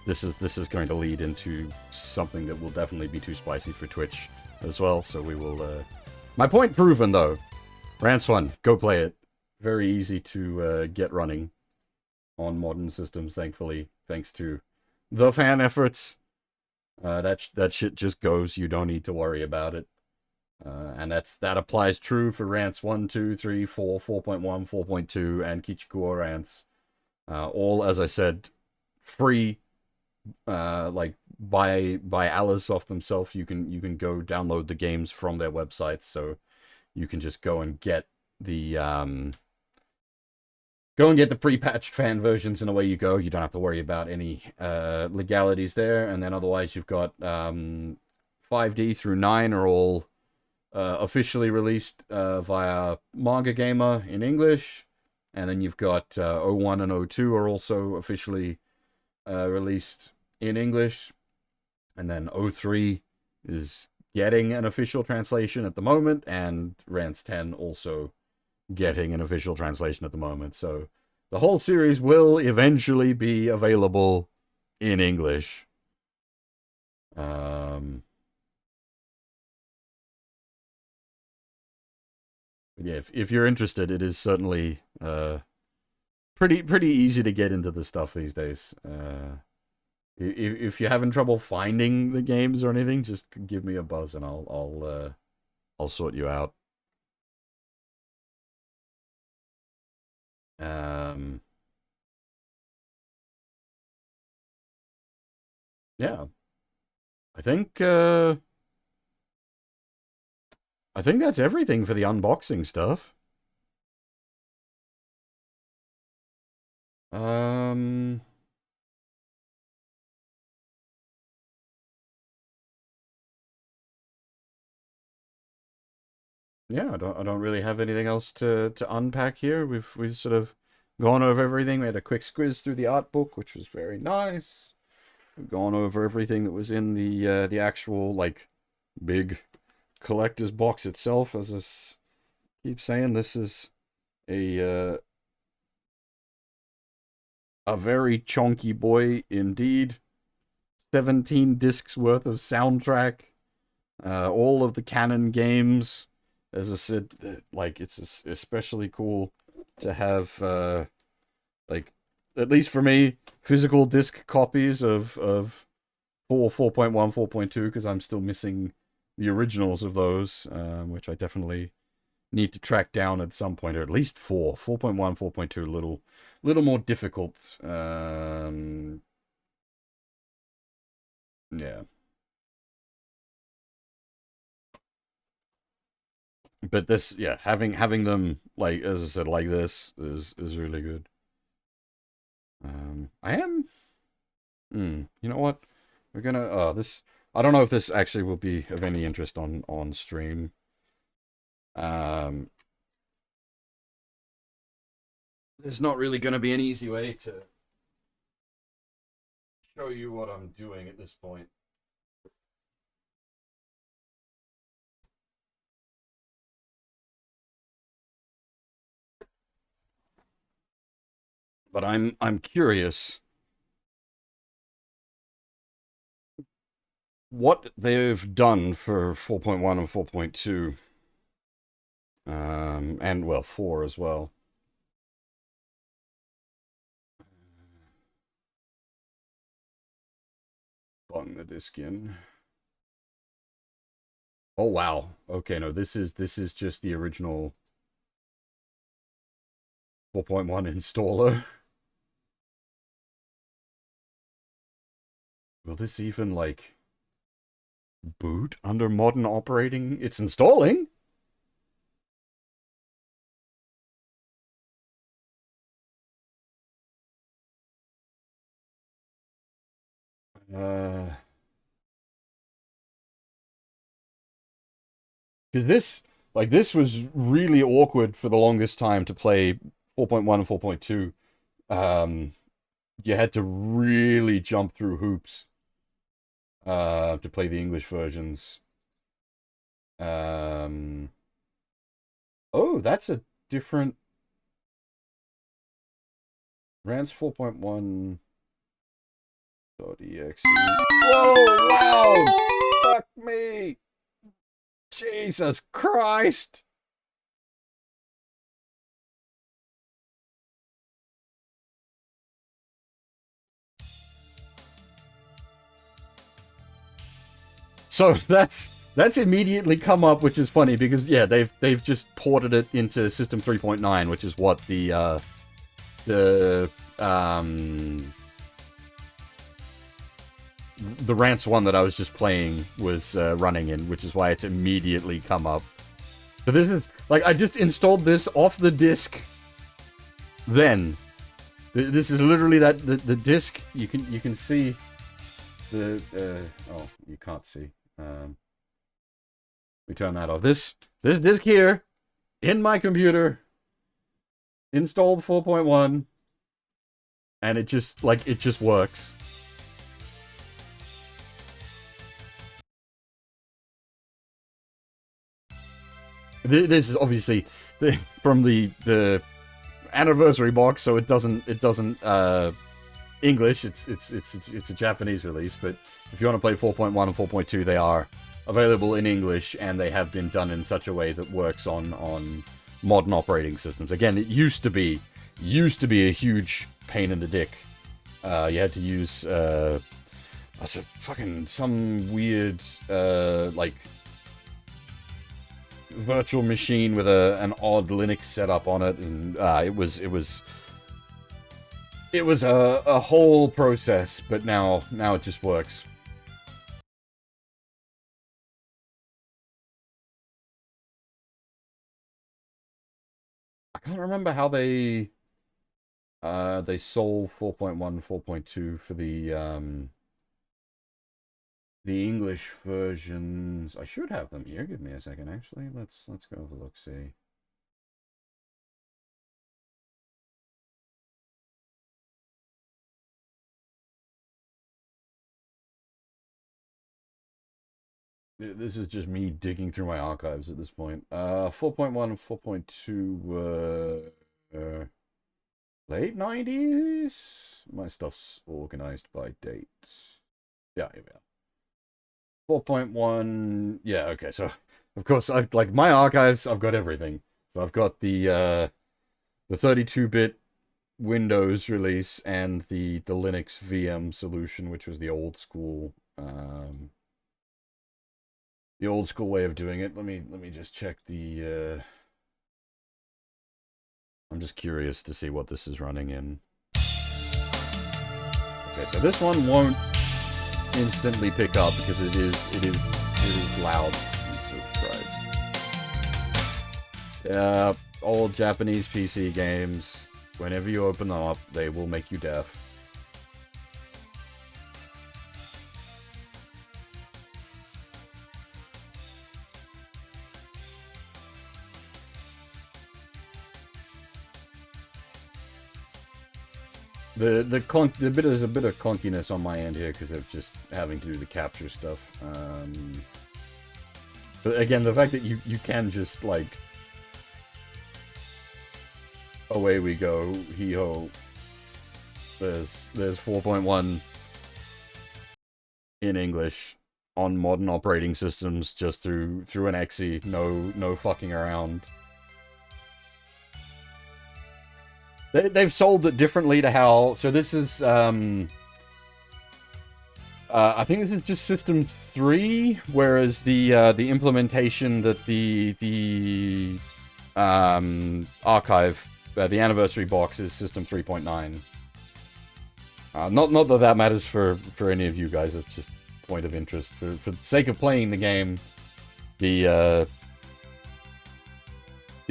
this is going to lead into something that will definitely be too spicy for Twitch as well, so we will my point proven though. Rance 1, go play it. Very easy to get running on modern systems, thankfully, thanks to the fan efforts. That shit just goes. You don't need to worry about it. And that applies true for Rance 1, 2, 3, 4, 4.1, 4.2, and Kichikuo Rance. All, as I said, free. Like by AliceSoft themselves. You can go download the games from their websites, so you can just go and get the pre-patched fan versions, and away you go. You don't have to worry about any legalities there. And then otherwise you've got 5D through 9 are all officially released via Manga Gamer in English. And then you've got 01 and 02 are also officially released in English. And then 03 is getting an official translation at the moment, and Rance 10 also getting an official translation at the moment. So the whole series will eventually be available in English. But yeah, if you're interested, it is certainly pretty easy to get into the stuff these days. If you're having trouble finding the games or anything, just give me a buzz and I'll sort you out. Yeah, I think that's everything for the unboxing stuff. Yeah, I don't really have anything else to unpack here. We've sort of gone over everything. We had a quick squiz through the art book, which was very nice. We've gone over everything that was in the actual like big collector's box itself. As I keep saying, this is a very chunky boy indeed. 17 discs worth of soundtrack, all of the canon games. As I said, like, it's especially cool to have, like, at least for me, physical disc copies of 4.1, 4.2, because I'm still missing the originals of those, which I definitely need to track down at some point, or at least 4. 4.1, 4.2, little more difficult. Yeah. But this, yeah, having them like as I said, like this is really good. I am. You know what? We're gonna. This. I don't know if this actually will be of any interest on stream. Um, there's not really gonna be an easy way to show you what I'm doing at this point. But I'm curious what they've done for 4.1 and 4.2. And well, 4 as well. Button the disc in. Oh wow. Okay, no, this is just the original 4.1 installer. Will this even like boot under modern operating? It's installing. Uh because this was really awkward for the longest time to play 4.1 and 4.2. Um you had to really jump through hoops to play the English versions. Um Oh, that's a different Rance 4.1 .exe. Whoa, wow! Fuck me! Jesus Christ! So that's immediately come up, which is funny because yeah, they've just ported it into System 3.9, which is what the the Rance one that I was just playing was running in, which is why it's immediately come up. So this is like I just installed this off the disk. Then this is literally the disk. You can see the oh, you can't see. We turn that off. This disk here in my computer installed 4.1, and it just works. This is obviously from the Anniversary Box, so it doesn't English. It's a Japanese release, but if you want to play 4.1 and 4.2, they are available in English, and they have been done in such a way that works on modern operating systems. Again, it used to be a huge pain in the dick. You had to use that's a fucking some weird like virtual machine with an odd Linux setup on it, and it was a whole process, but now it just works. I can't remember how they sold 4.1, 4.2 for the English versions. I should have them here. Give me a second, actually. Let's go have a look. See. This is just me digging through my archives at this point. 4.1 and 4.2 late 90s. My stuff's organized by date. Yeah, here we are. 4.1. Yeah, okay. So, of course, I've like my archives. I've got everything. So I've got the 32-bit Windows release and the Linux VM solution, which was the old school way of doing it. Let me just check the I'm just curious to see what this is running in. Okay, so this one won't instantly pick up because it is loud. Jesus Christ. Old Japanese PC games. Whenever you open them up, they will make you deaf. There's a bit of clunkiness on my end here because of just having to do the capture stuff. But again, the fact that you can just like, away we go, hee ho. There's 4.1 in English on modern operating systems just through an exe. No fucking around. They've sold it differently to how... So this is... I think this is just System 3, whereas the implementation that the archive, the Anniversary Box is System 3.9. Not that that matters for any of you guys, it's just a point of interest. For the sake of playing the game, the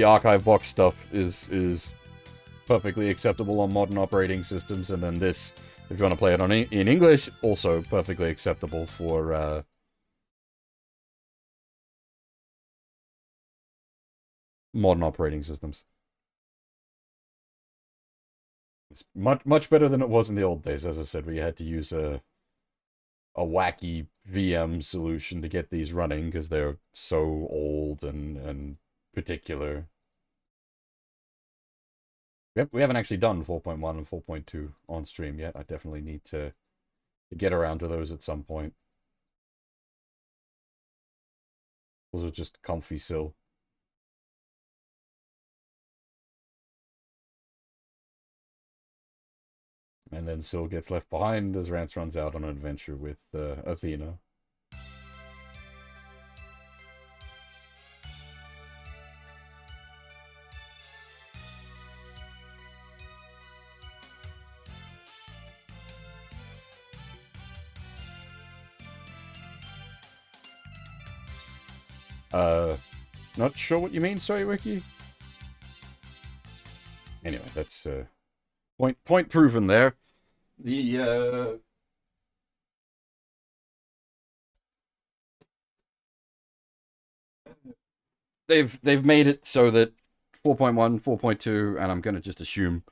archive box stuff is perfectly acceptable on modern operating systems, and then this, if you want to play it in English, also perfectly acceptable for modern operating systems. It's much better than it was in the old days, as I said, where you had to use a wacky VM solution to get these running because they're so old and particular. We haven't actually done 4.1 and 4.2 on stream yet. I definitely need to get around to those at some point. Those are just comfy still. And then Syl gets left behind as Rance runs out on an adventure with Athena. Not sure what you mean, sorry, Wiki. Anyway, that's point proven there. The they've made it so that 4.1, 4.2, and I'm gonna just assume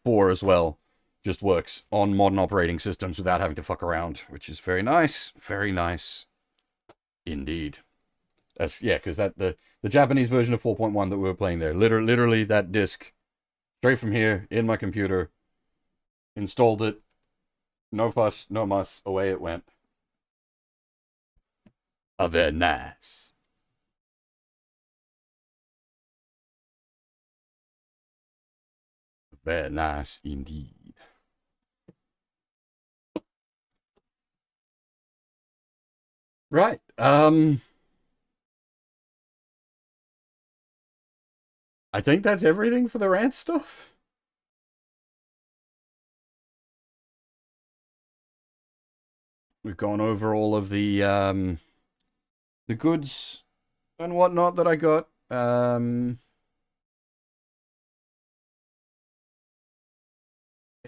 4 as well, just works on modern operating systems without having to fuck around, which is very nice indeed. That's, yeah, because that the Japanese version of 4.1 that we were playing there, literally that disc, straight from here in my computer, installed it, no fuss, no muss, away it went. Very nice. Very nice indeed. Right. I think that's everything for the Rance stuff. We've gone over all of the goods and whatnot that I got. I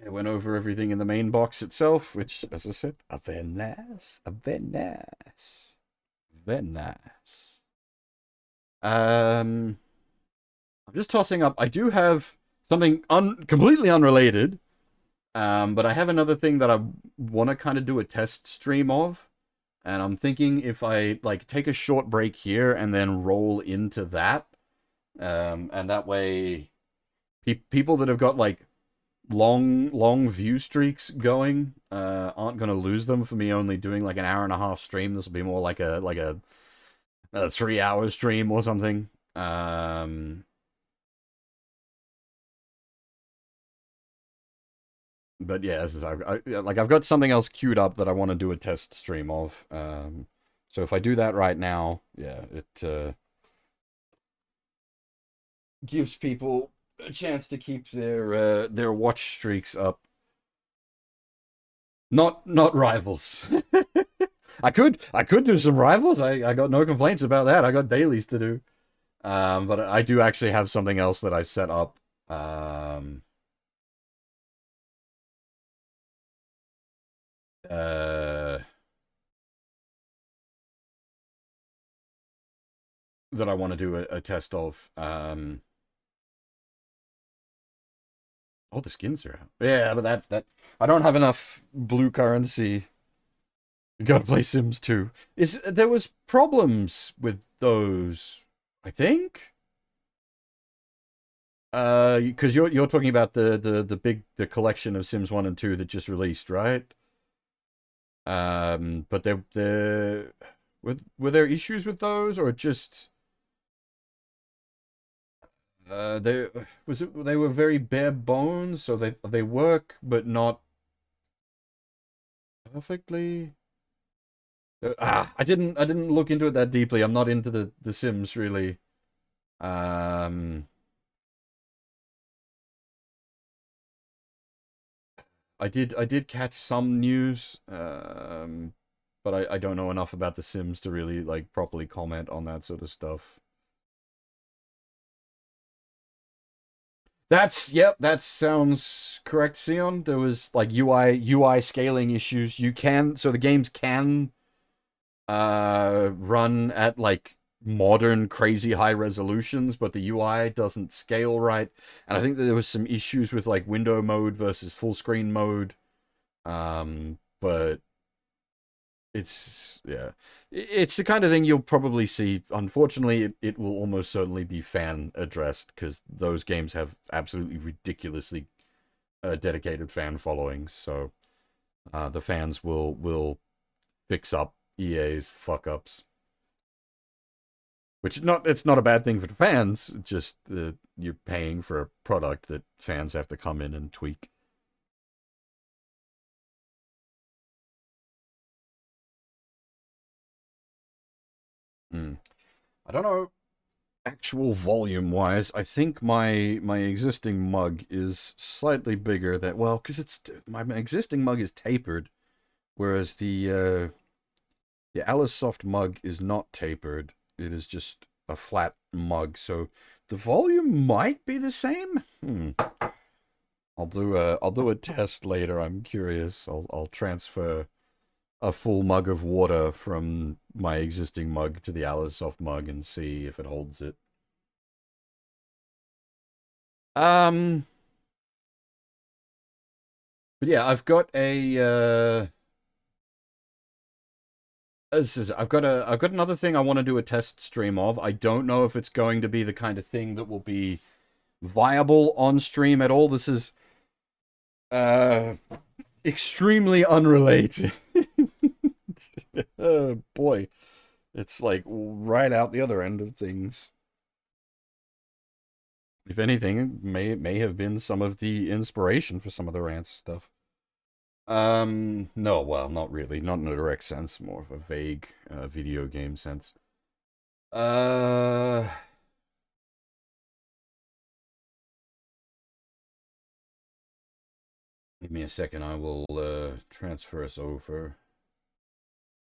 went over everything in the main box itself, which, as I said, are very nice. Very nice. Very nice. I'm just tossing up. I do have something completely unrelated, but I have another thing that I want to kind of do a test stream of, and I'm thinking if I like take a short break here and then roll into that, and that way, people that have got like long view streaks going aren't going to lose them for me only doing like an hour and a half stream. This will be more like a 3-hour stream or something. But yeah, I've got something else queued up that I want to do a test stream of. So if I do that right now, yeah, it gives people a chance to keep their watch streaks up. Not rivals. I could do some rivals. I got no complaints about that. I got dailies to do. But I do actually have something else that I set up. Uh, that I want to do a test of. Oh, the skins are out. Yeah, but that I don't have enough blue currency. You gotta play Sims 2. There was problems with those, I think? Because you're talking about the collection of Sims 1 and 2 that just released, right? But there were there issues with those, or just they was it they were very bare bones, so they work but not perfectly. I didn't look into it that deeply. I'm not into the Sims really. Um, I did catch some news, but I don't know enough about the Sims to really like properly comment on that sort of stuff. Yep, that sounds correct, Sion. There was like UI scaling issues. So the games can run at like modern crazy high resolutions, but the UI doesn't scale right. And I think that there was some issues with like window mode versus full screen mode. But it's yeah. It's the kind of thing you'll probably see. Unfortunately, it will almost certainly be fan addressed because those games have absolutely ridiculously dedicated fan followings. So the fans will fix up EA's fuck ups. Which not it's not a bad thing for the fans. Just you're paying for a product that fans have to come in and tweak. Hmm. I don't know actual volume wise. I think my existing mug is slightly bigger than well because it's my existing mug is tapered, whereas the AliceSoft mug is not tapered. It is just a flat mug, so the volume might be the same. I'll do a test later. I'm curious. I'll transfer a full mug of water from my existing mug to the AliceSoft mug and see if it holds it. Um, but yeah, I've got I've got another thing I want to do a test stream of. I don't know if it's going to be the kind of thing that will be viable on stream at all. This is uh extremely unrelated. Oh boy, it's like right out the other end of things. If anything, it may have been some of the inspiration for some of the Rance stuff. No, well, not really, not in a direct sense, more of a vague video game sense. Uh, Give me a second. I will transfer us over.